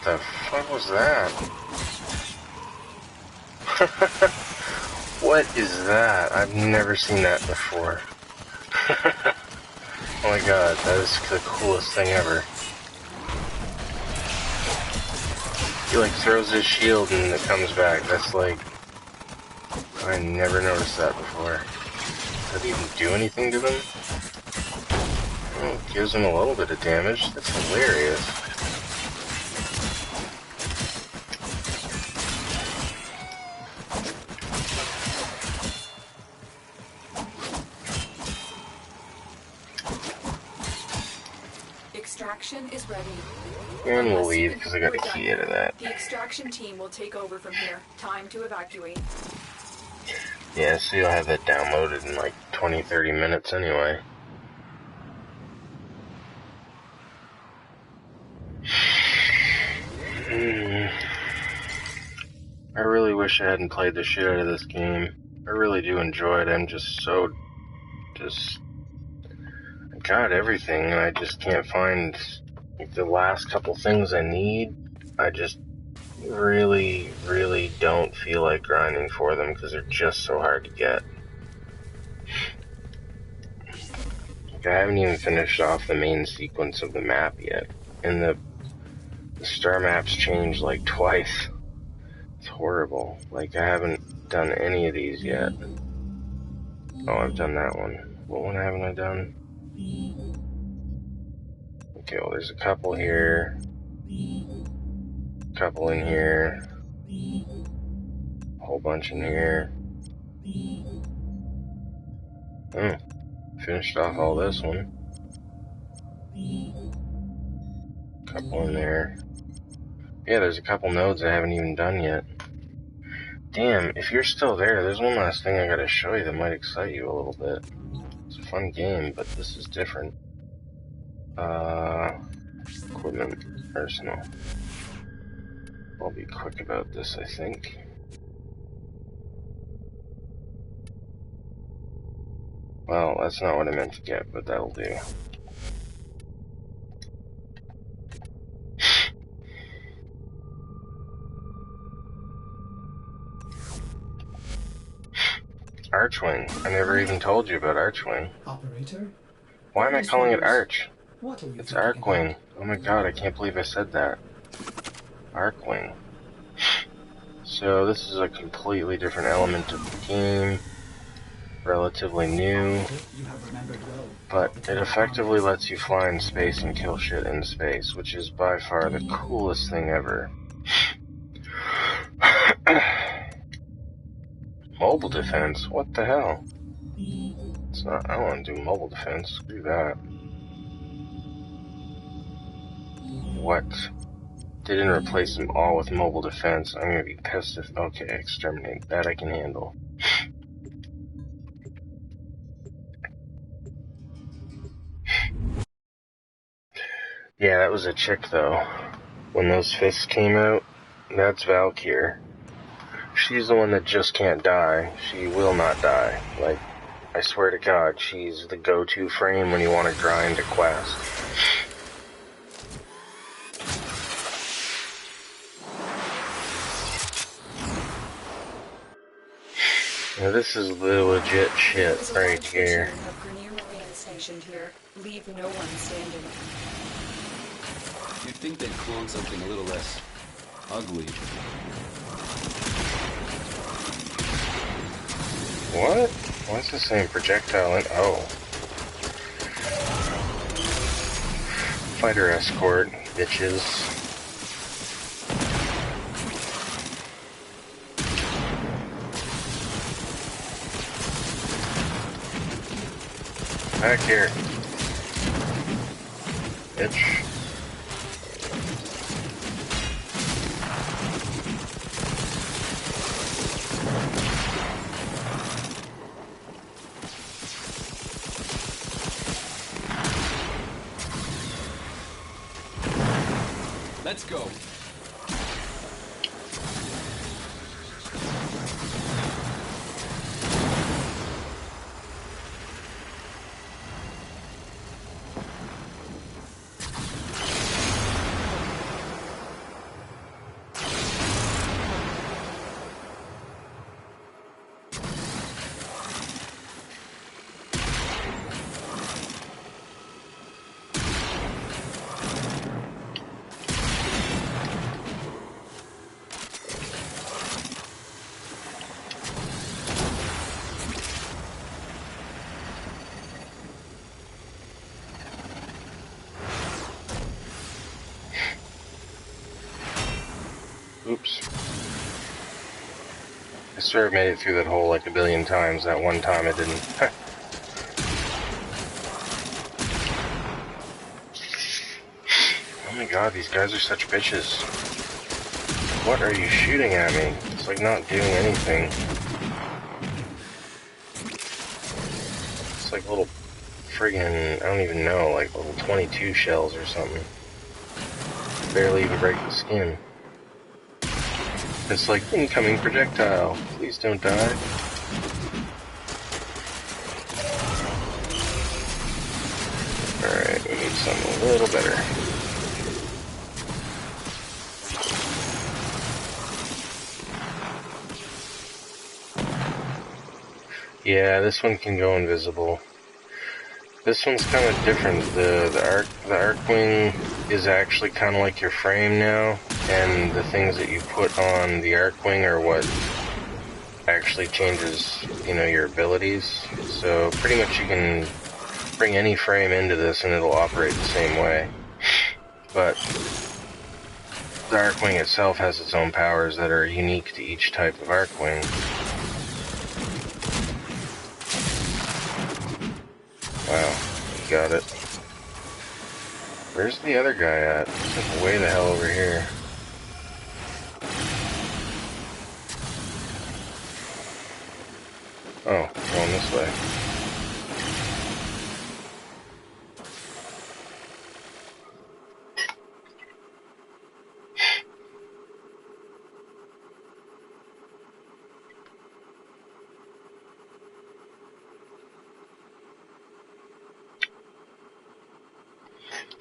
The fuck was that? What is that? I've never seen that before. Oh my god, that is the coolest thing ever. He like throws his shield and it comes back. That's like... I never noticed that before. Does it even do anything to them? Oh, gives him a little bit of damage. That's hilarious. Extraction is ready. And we'll leave because I got a key out of that. The extraction team will take over from here. Time to evacuate. Yeah, so you'll have that downloaded in like 20-30 minutes anyway. I really wish I hadn't played the shit out of this game. I really do enjoy it. I'm just I got everything and I just can't find like the last couple things I need. I just really don't feel like grinding for them because they're just so hard to get. Like, I haven't even finished off the main sequence of the map yet. And the star maps changed like twice. It's horrible. Like, I haven't done any of these yet. Oh, I've done that one. What one haven't I done? Okay, well, there's a couple here. A couple in here. A whole bunch in here. Oh, finished off all this one. Couple in there. Yeah, there's a couple nodes I haven't even done yet. Damn, if you're still there, there's one last thing I gotta show you that might excite you a little bit. It's a fun game, but this is different. Equipment, arsenal. I'll be quick about this, I think. Well, that's not what I meant to get, but that'll do. Archwing. I never even told you about Archwing. Operator? Why am I calling it Arch? What are you It's thinking Archwing. about? Oh my god, I can't believe I said that. Archwing. So this is a completely different element of the game. Relatively new. You have remembered well. But it effectively lets you fly in space and kill shit in space, which is by far the coolest thing ever. Mobile defense? What the hell? It's not. I don't want to do mobile defense. Screw that. What? They didn't replace them all with mobile defense. I'm gonna be pissed if. Okay, exterminate. That I can handle. Yeah, that was a chick though. When those fists came out, that's Valkyr. She's the one that just can't die. She will not die. Like, I swear to God, she's the go-to frame when you want to grind a quest. Now this is the legit shit right here. Stationed here. Leave no one standing. You'd think they'd clone something a little less ugly. What? Why is this saying projectile in? Oh. Fighter escort, bitches. Back here. Bitch. Let's go. swear I made it through that hole like a billion times. That one time I didn't. Oh my god, these guys are such bitches. What are you shooting at me? It's like not doing anything. It's like little friggin', I don't even know, like little 22 shells or something. Barely even break the skin. It's like, incoming projectile. Please don't die. Alright, we need something a little better. Yeah, this one can go invisible. This one's kind of different. The Arcwing is actually kind of like your frame now, and the things that you put on the Arcwing are what actually changes, you know, your abilities. So pretty much you can bring any frame into this and it'll operate the same way. But the Arcwing itself has its own powers that are unique to each type of Arcwing. Wow, you got it. Where's the other guy at? He's like way the hell over here. Oh, going this way.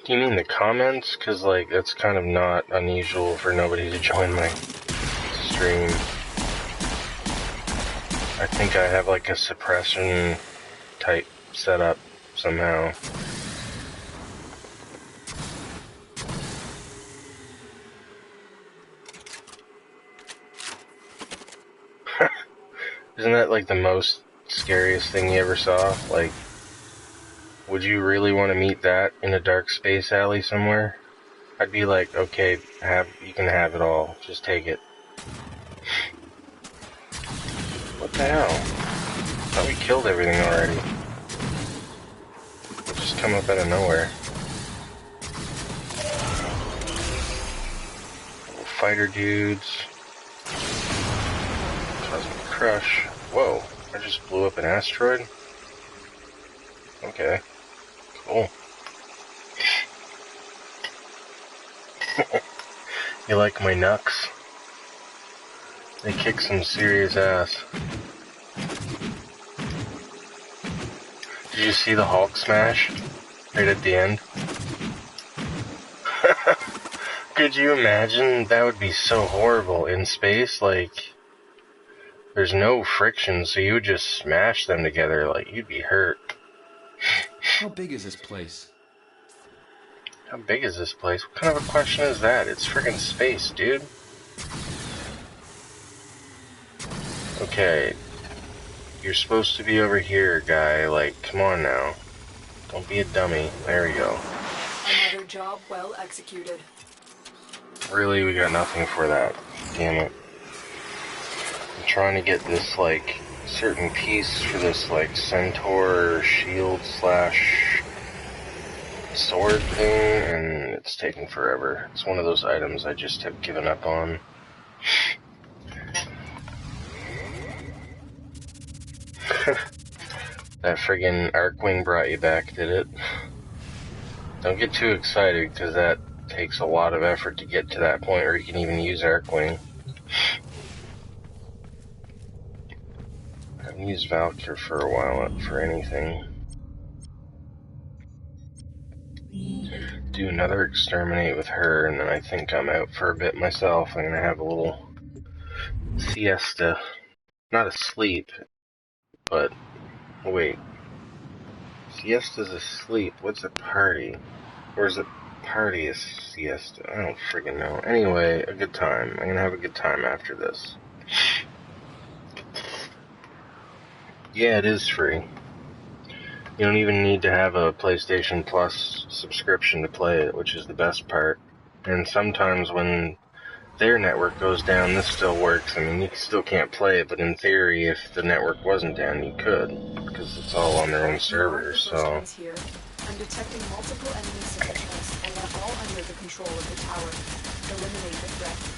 Do you mean the comments? Because, like, that's kind of not unusual for nobody to join my stream. I think I have, like, a suppression type setup somehow. Isn't that, like, the most scariest thing you ever saw? Like, would you really want to meet that in a dark space alley somewhere? I'd be like, okay, you can have it all. Just take it. What the hell? I thought we killed everything already. It just come up out of nowhere. Little fighter dudes. Cosmic Crush. Whoa, I just blew up an asteroid? Okay. Cool. You like my knucks? They kick some serious ass. Did you see the Hulk smash? Right at the end? Could you imagine? That would be so horrible in space, like, there's no friction, so you would just smash them together, like, you'd be hurt. How big is this place? How big is this place? What kind of a question is that? It's friggin' space, dude. Okay. You're supposed to be over here, guy. Like, come on now. Don't be a dummy. There we go. Another job well executed. Really, we got nothing for that. Damn it. I'm trying to get this, like, certain piece for this, like, centaur shield slash sword thing, and it's taking forever. It's one of those items I just have given up on. That friggin' Arcwing brought you back, did it? Don't get too excited, because that takes a lot of effort to get to that point where you can even use Arcwing. I haven't used Valkyr for a while for anything. Do another exterminate with her, and then I think I'm out for a bit myself. I'm gonna have a little siesta. Not a sleep, but wait. Siesta's a sleep. What's a party? Or is a party a siesta? I don't friggin' know. Anyway, a good time. I'm gonna have a good time after this. Yeah, it is free. You don't even need to have a PlayStation Plus subscription to play it, which is the best part. And sometimes when their network goes down, this still works. I mean, you still can't play it, but in theory, if the network wasn't down, you could, because it's all on their own servers, so... Here. I'm detecting multiple enemy signatures, and they're all under the control of the tower. Eliminate the threat.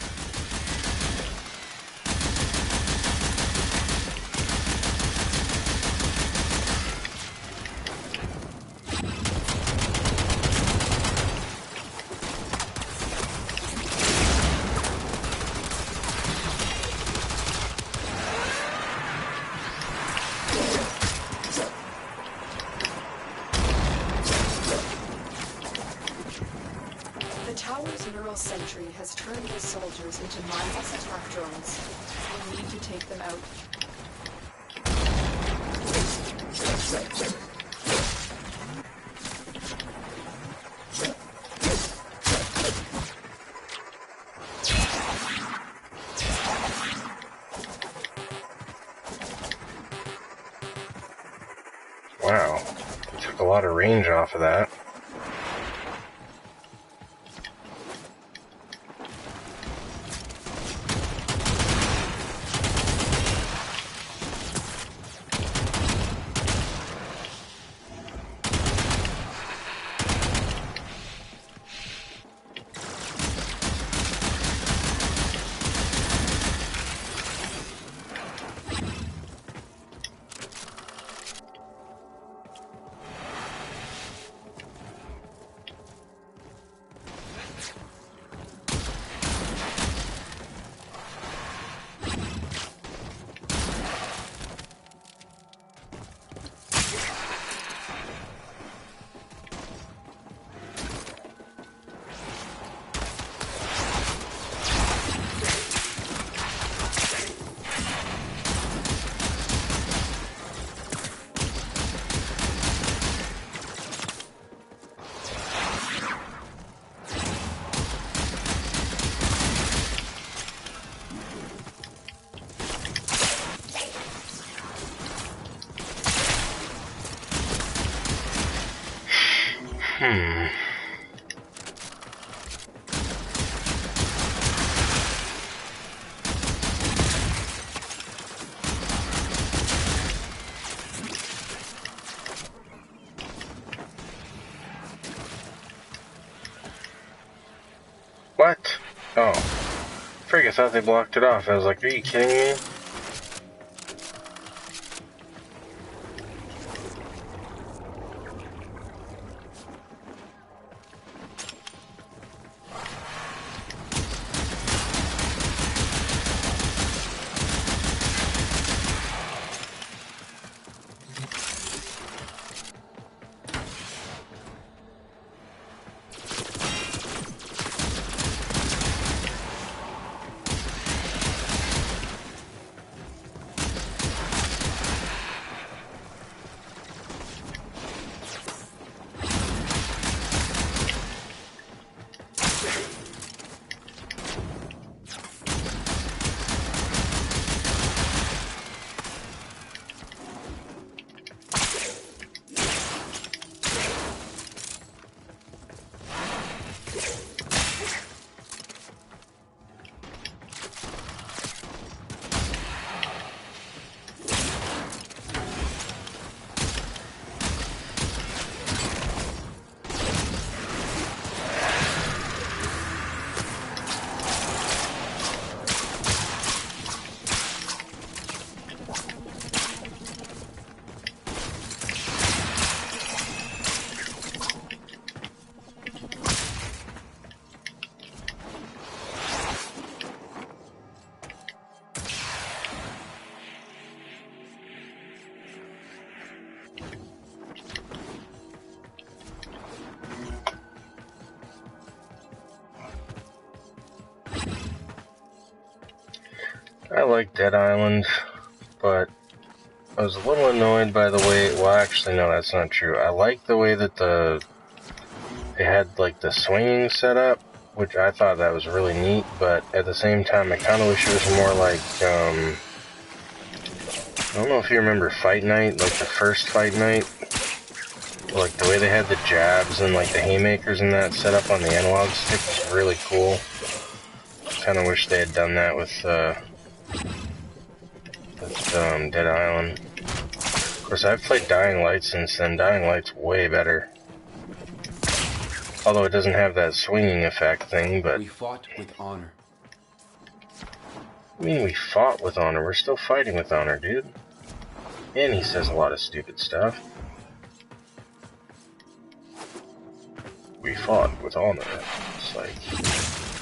Sentry has turned his soldiers into mindless attack drones. We need to take them out. Wow, they took a lot of range off of that. What? Oh. Frig, I thought they blocked it off. I was like, are you kidding me? I like Dead Island, but I was a little annoyed by the way, well actually no, that's not true. I like the way that they had like the swinging set up, which I thought that was really neat, but at the same time I kinda wish it was more like, I don't know if you remember Fight Night, like the first Fight Night, like the way they had the jabs and like the haymakers and that set up on the analog stick was really cool. kind of wish they had done that with Dead Island. Of course, I've played Dying Light since then. Dying Light's way better. Although it doesn't have that swinging effect thing, but... We fought with honor. I mean, we fought with honor. We're still fighting with honor, dude. And he says a lot of stupid stuff. We fought with honor. It's like,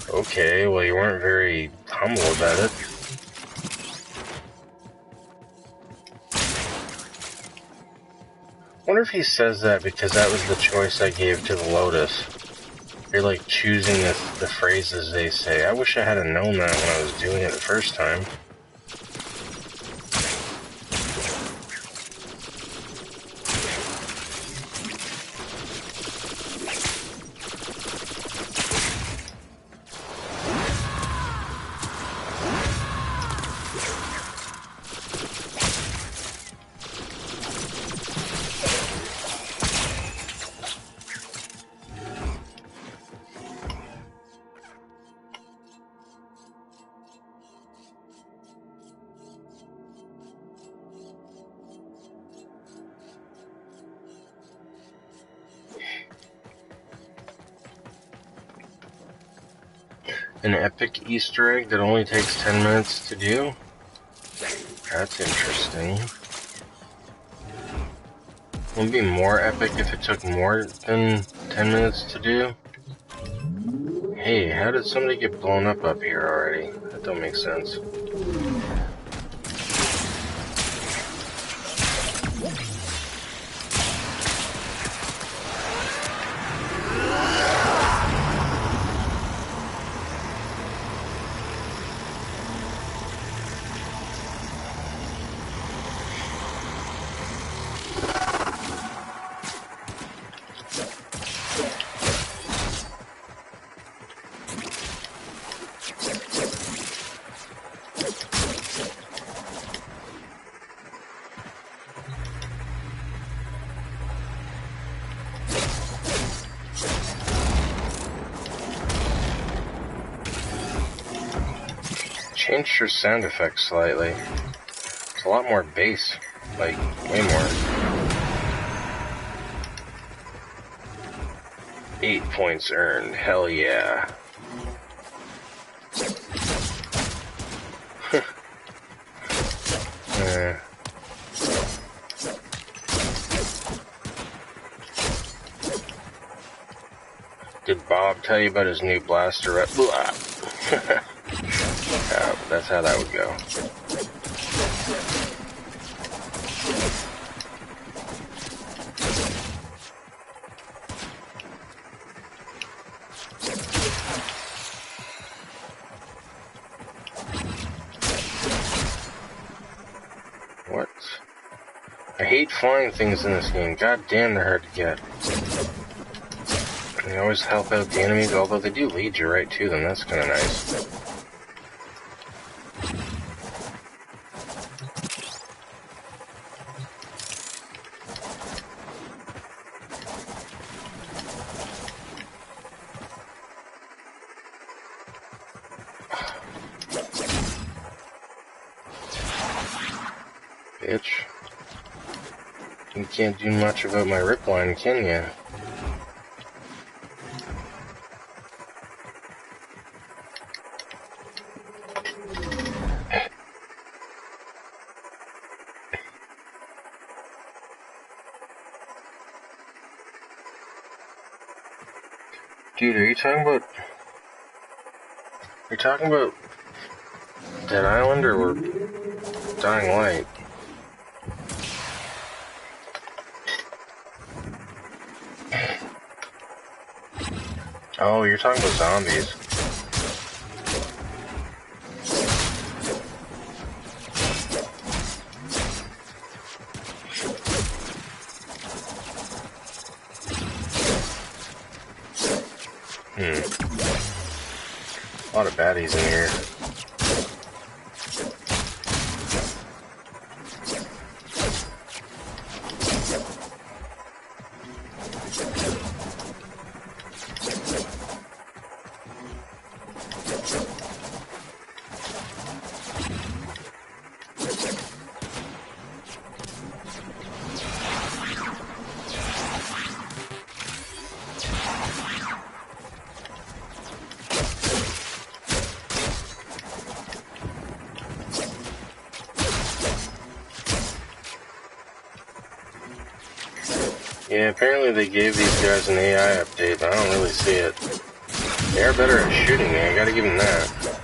okay, well, you weren't very humble about it. I wonder if he says that because that was the choice I gave to the Lotus. You're like choosing the phrases they say. I wish I had known that when I was doing it the first time. An epic Easter egg that only takes 10 minutes to do? That's interesting. Wouldn't it be more epic if it took more than 10 minutes to do? Hey, how did somebody get blown up here already? That don't make sense. Changed your sound effects slightly. It's a lot more bass. Like, way more. 8 points earned. Hell yeah. Did Bob tell you about his new blaster? That's how that would go. What? I hate flying things in this game. God damn, they're hard to get. They always help out the enemies, although they do lead you right to them. That's kind of nice. Bitch. You can't do much about my rip line, can ya? Dude, are you talking about Dead Island or Dying Light? Oh, you're talking about zombies. A lot of baddies in here. Yeah, apparently they gave these guys an AI update, but I don't really see it. They are better at shooting me, I gotta give them that.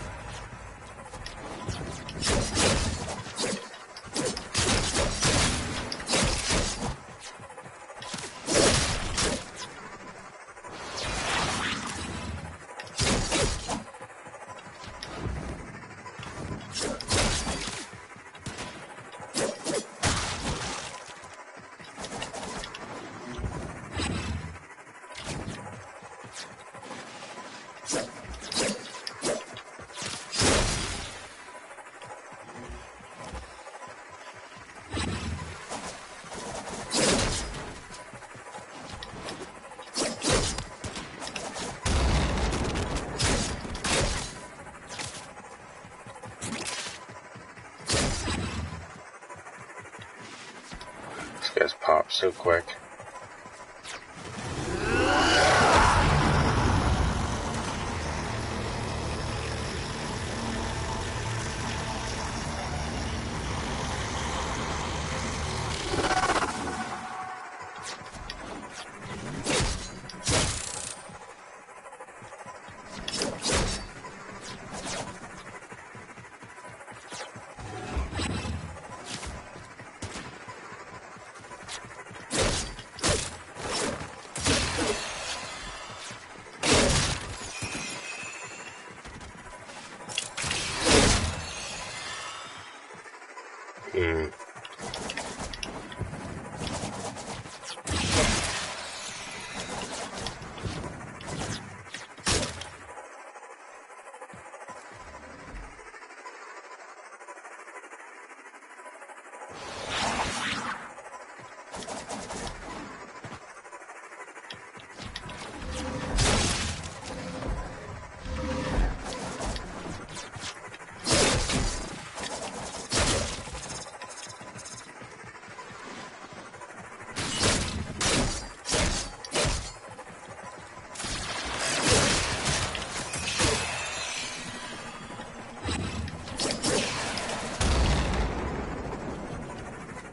This guy's popped so quick.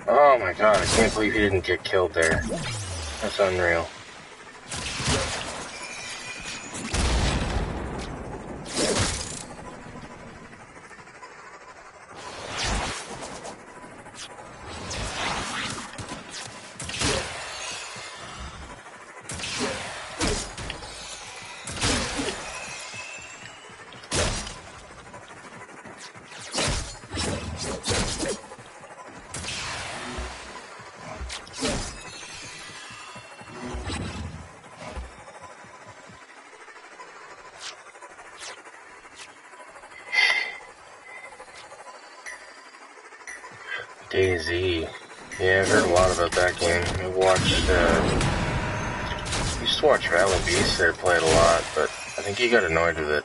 Oh my god, I can't believe he didn't get killed there. That's unreal. DayZ. Yeah, I've heard a lot about that game. I watched, used to watch Valley Beast there play it a lot, but I think he got annoyed with it.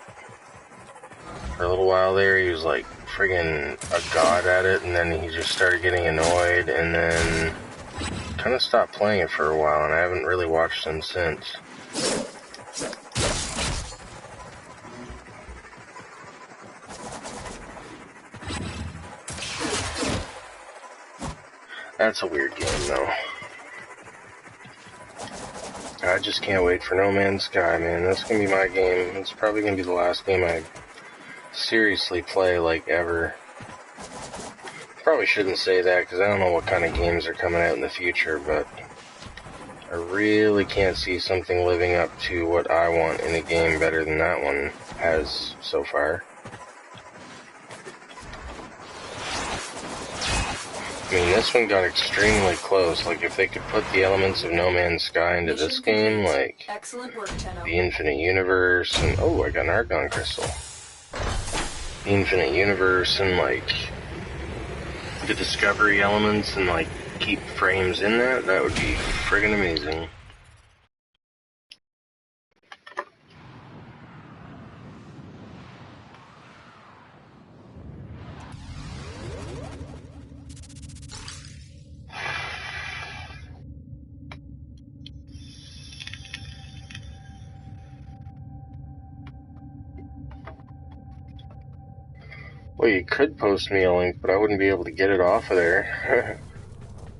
For a little while there, he was like friggin' a god at it, and then he just started getting annoyed, and then kind of stopped playing it for a while, and I haven't really watched him since. That's a weird game, though. I just can't wait for No Man's Sky, man. That's gonna be my game. It's probably gonna be the last game I seriously play, like, ever. Probably shouldn't say that, because I don't know what kind of games are coming out in the future, but I really can't see something living up to what I want in a game better than that one has so far. I mean, this one got extremely close. Like, if they could put the elements of No Man's Sky into this game, like Excellent work, Tenno. the Infinite Universe, and oh, I got an Argon Crystal. The Infinite Universe, and like the Discovery elements, and like keep frames in that would be friggin' amazing. Well, you could post me a link, but I wouldn't be able to get it off of there.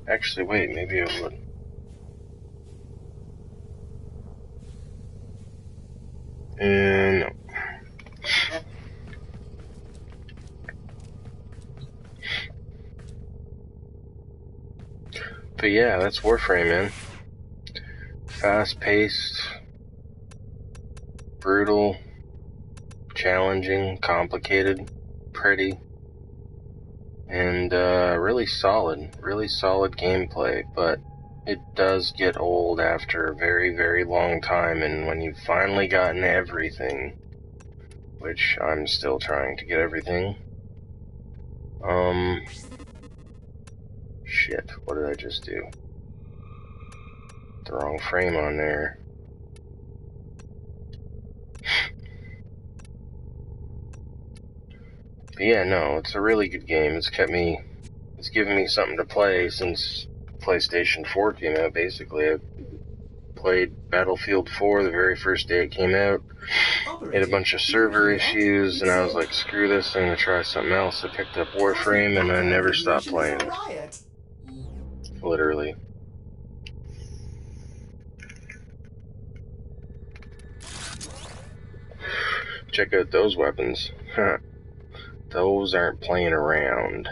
Actually, wait, maybe I would. And but yeah, that's Warframe, man. Fast-paced, brutal, challenging, complicated, pretty, and really solid gameplay, but it does get old after a very, very long time, and when you've finally gotten everything, which I'm still trying to get everything, shit, what did I just do? The wrong frame on there. But yeah, no, it's a really good game. It's given me something to play since PlayStation 4 came out, basically. I played Battlefield 4 the very first day it came out. Had a bunch of server issues, and I was like, screw this, I'm gonna try something else. I picked up Warframe, and I never stopped playing. Literally. Check out those weapons. Huh. Those aren't playing around.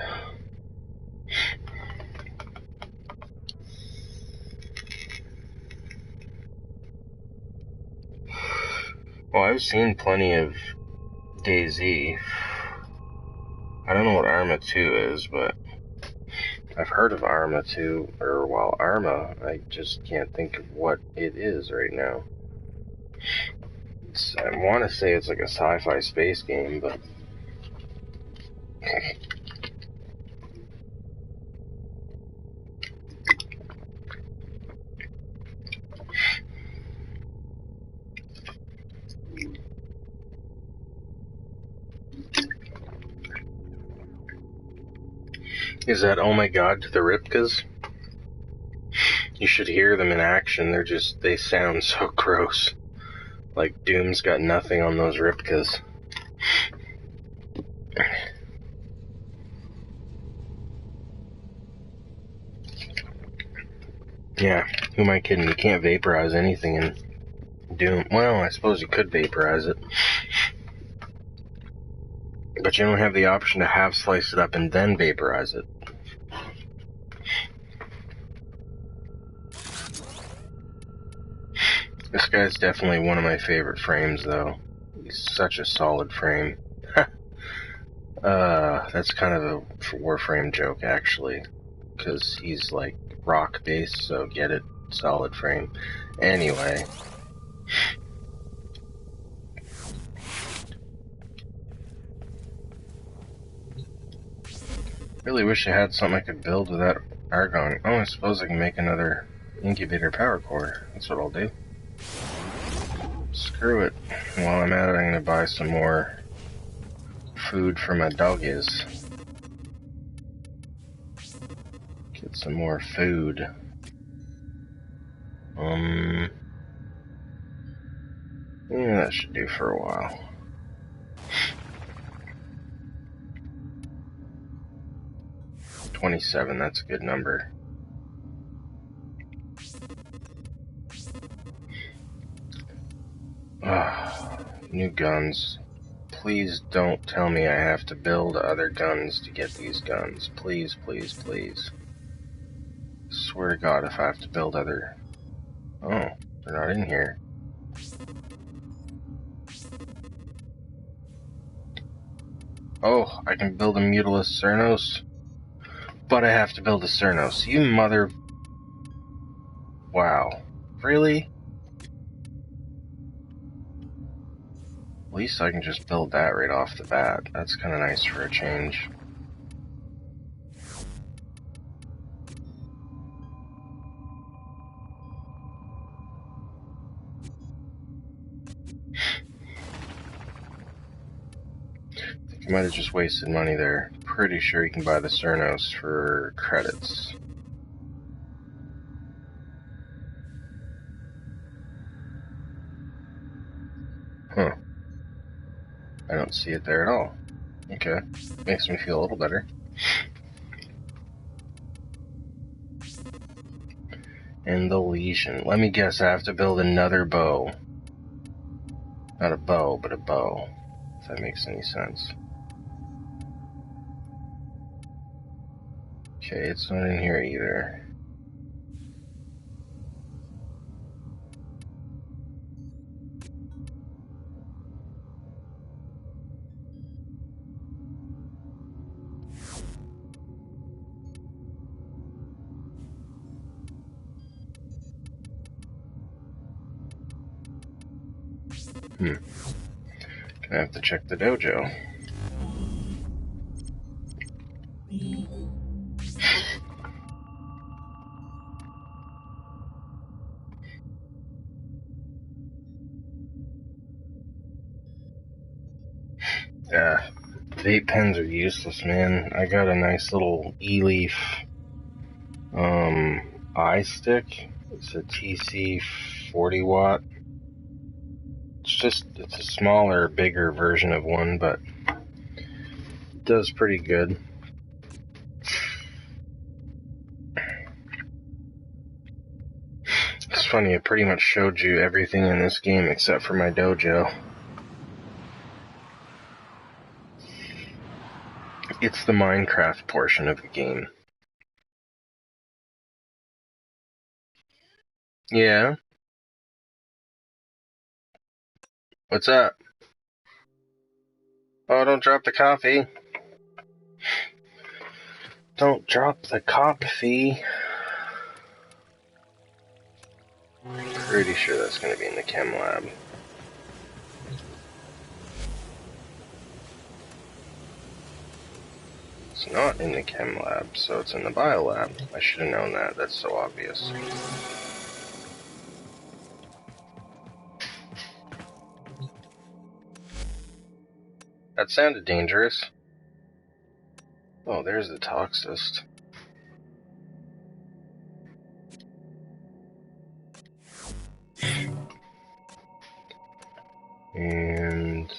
Well, I've seen plenty of DayZ. I don't know what Arma 2 is, but I've heard of Arma 2, or, well, Arma. I just can't think of what it is right now. I want to say it's like a sci-fi space game, but... Is that oh my god to the Ripkas? You should hear them in action. They sound so gross. Like Doom's got nothing on those Ripkas. Yeah, who am I kidding? You can't vaporize anything in Doom. Well, I suppose you could vaporize it. But you don't have the option to half slice it up and then vaporize it. This guy's definitely one of my favorite frames, though. He's such a solid frame. That's kind of a Warframe joke, actually. Because he's, like, rock-based, so get it? Solid frame. Anyway. Really wish I had something I could build with that argon. Oh, I suppose I can make another incubator power core. That's what I'll do. Screw it. While I'm at it, I'm gonna buy some more food for my doggies. Get some more food. Yeah, that should do for a while. $27, that's a good number. New guns. Please don't tell me I have to build other guns to get these guns. Please, please, please. I swear to God, if I have to build other... Oh, they're not in here. Oh, I can build a Mutilus Cernos? But I have to build a Cernos. You mother... Wow. Really? At least I can just build that right off the bat. That's kind of nice for a change. I think I might have just wasted money there. Pretty sure you can buy the Cernos for credits. Huh. I don't see it there at all. Okay. Makes me feel a little better. And the Legion. Let me guess, I have to build another bow. Not a bow, but a bow. If that makes any sense. Okay, it's not in here either. Gonna have to check the dojo. Vape pens are useless, man. I got a nice little e-leaf eye stick. It's a TC 40 watt. It's a smaller, bigger version of one, but it does pretty good. It's funny, it pretty much showed you everything in this game except for my dojo. It's the Minecraft portion of the game. Yeah? What's up? Oh, don't drop the coffee. Don't drop the coffee. Pretty sure that's going to be in the chem lab. It's not in the chem lab, so it's in the bio lab. I should have known that. That's so obvious. That sounded dangerous. Oh, there's the toxist. And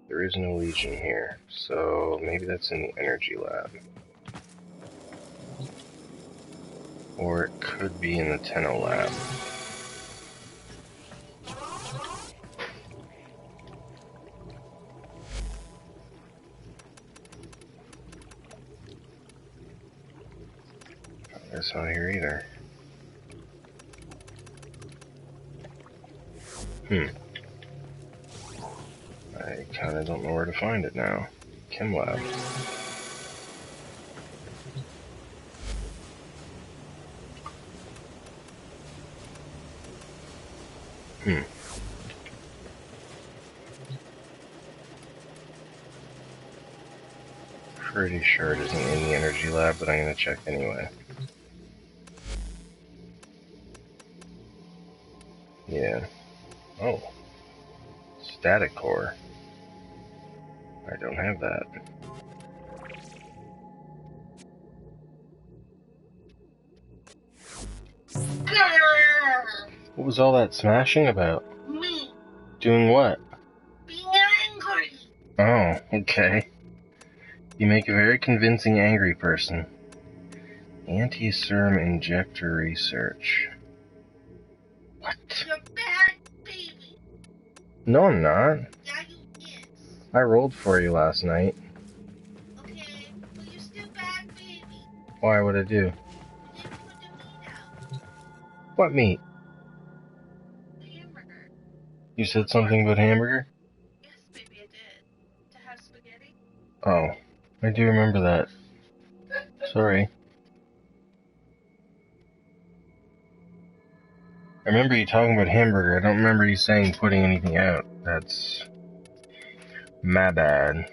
there is no Legion here, so maybe that's in the energy lab. Or it could be in the Tenno lab. That's not here either. I kinda don't know where to find it now. Chem lab. Pretty sure it isn't in the energy lab, but I'm gonna check anyway. Yeah. Oh. Static core. I don't have that. What was all that smashing about? Me Doing what? being angry. Oh, okay. You make a very convincing angry person. Anti-serum injector research. What? You're bad, baby. No, I'm not. Yeah, you is. I rolled for you last night. Okay, but you're still bad, baby. Why would I do? You didn't put the meat out. What meat? The hamburger. You said something about hamburger? Yes, baby, I did. To have spaghetti? Oh, I do remember that. Sorry. I remember you talking about hamburger. I don't remember you saying putting anything out. That's my bad.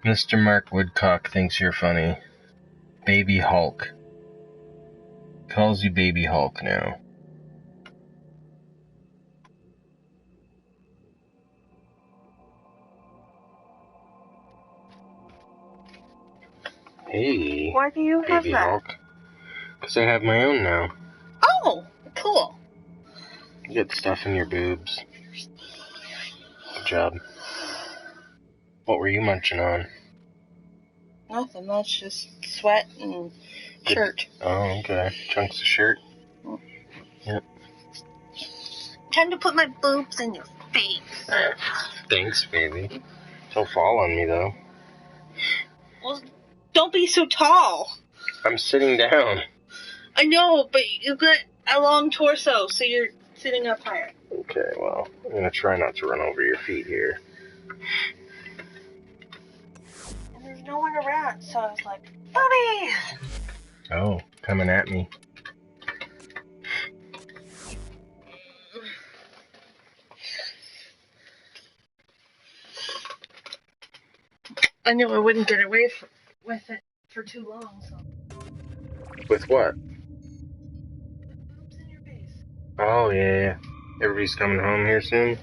Mr. Mark Woodcock thinks you're funny. Baby Hulk. Calls you Baby Hulk now. Hey, Why do you have Baby that? Hulk. Because I have my own now. Oh, cool. You get stuff in your boobs. Good job. What were you munching on? Nothing much, just sweat and shirt. Oh, okay. Chunks of shirt. Yep. Time to put my boobs in your face. Thanks, baby. Don't fall on me, though. Well, don't be so tall. I'm sitting down. I know, but you've got a long torso, so you're sitting up higher. Okay, well, I'm gonna try not to run over your feet here. And there's no one around, so I was like, puppies! Oh, coming at me. I knew I wouldn't get away with it for too long, so. With what? Boobs in your face. Oh, yeah. Everybody's coming home here soon?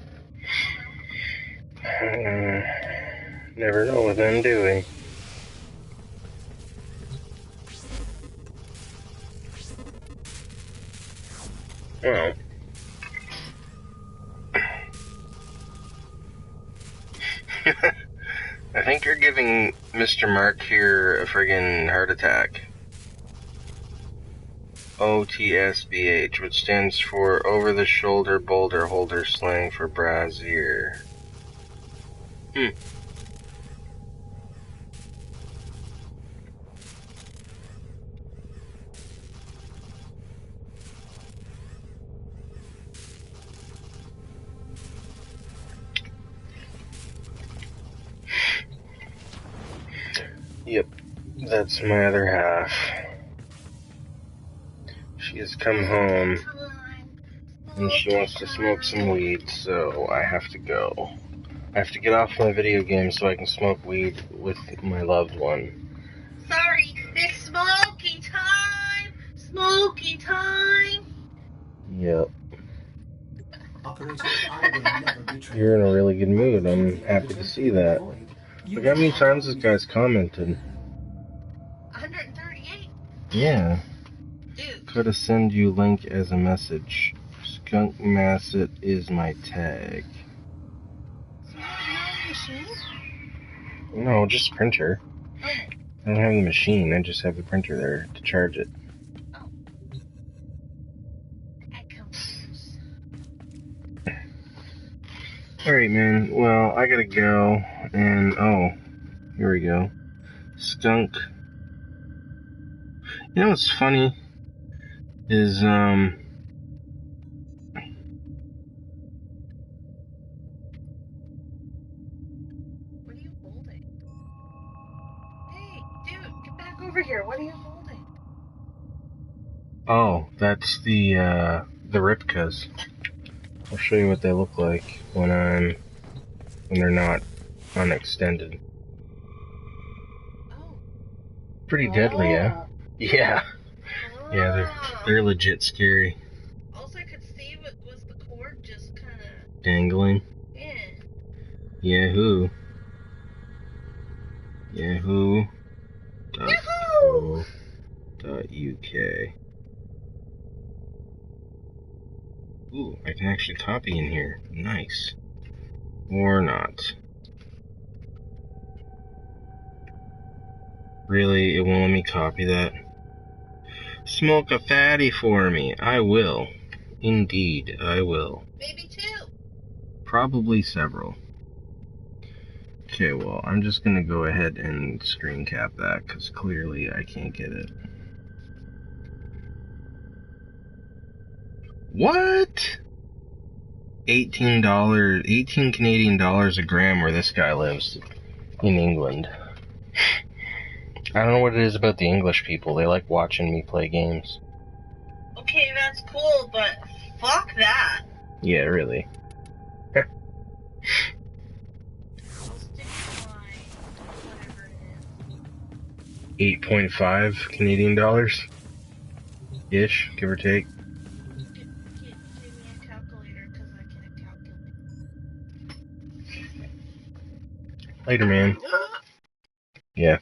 Never know with them, do we? Oh. I think you're giving Mr. Mark here a friggin' heart attack. OTSBH, which stands for over-the-shoulder boulder holder slang for brassiere. Yep, that's my other half. She has come home, and she wants to smoke some weed, so I have to go. I have to get off my video game so I can smoke weed with my loved one. Sorry, it's smoky time! Smoky time! Yep. Operator, I will never betray You're in a you. really good mood. I'm happy to see that. Look how many times this guy's commented. 138? Yeah. Dude. Could have send you link as a message. Skunk Masset is my tag. So you have a machine? No, just printer. Oh. I don't have the machine, I just have the printer there to charge it. Oh. I confused. Alright, man. Well, I gotta go. And, oh, here we go. Skunk. You know what's funny? Is, What are you holding? Hey, dude, get back over here. What are you holding? oh, that's the Ripkas. I'll show you what they look like when they're not unextended. Oh. Pretty deadly, yeah? Yeah. Yeah, they're legit scary. Also, I could see what was the cord just kind of Dangling. Yeah. Yahoo. Yahoo. Yahoo! .uk. Ooh, I can actually copy in here. Nice. Or not. Really? It won't let me copy that? Smoke a fatty for me. I will. Indeed, I will. Maybe two. Probably several. Okay, well, I'm just gonna go ahead and screen cap that, because clearly I can't get it. What? $18, 18 Canadian dollars a gram where this guy lives in England. I don't know what it is about the English people. They like watching me play games. Okay, that's cool, but fuck that. Yeah, really. I'll stick to my whatever it is. 8.5 Canadian dollars ish, give or take. Give me a calculator, because I can't calculate. Later, man. Yeah.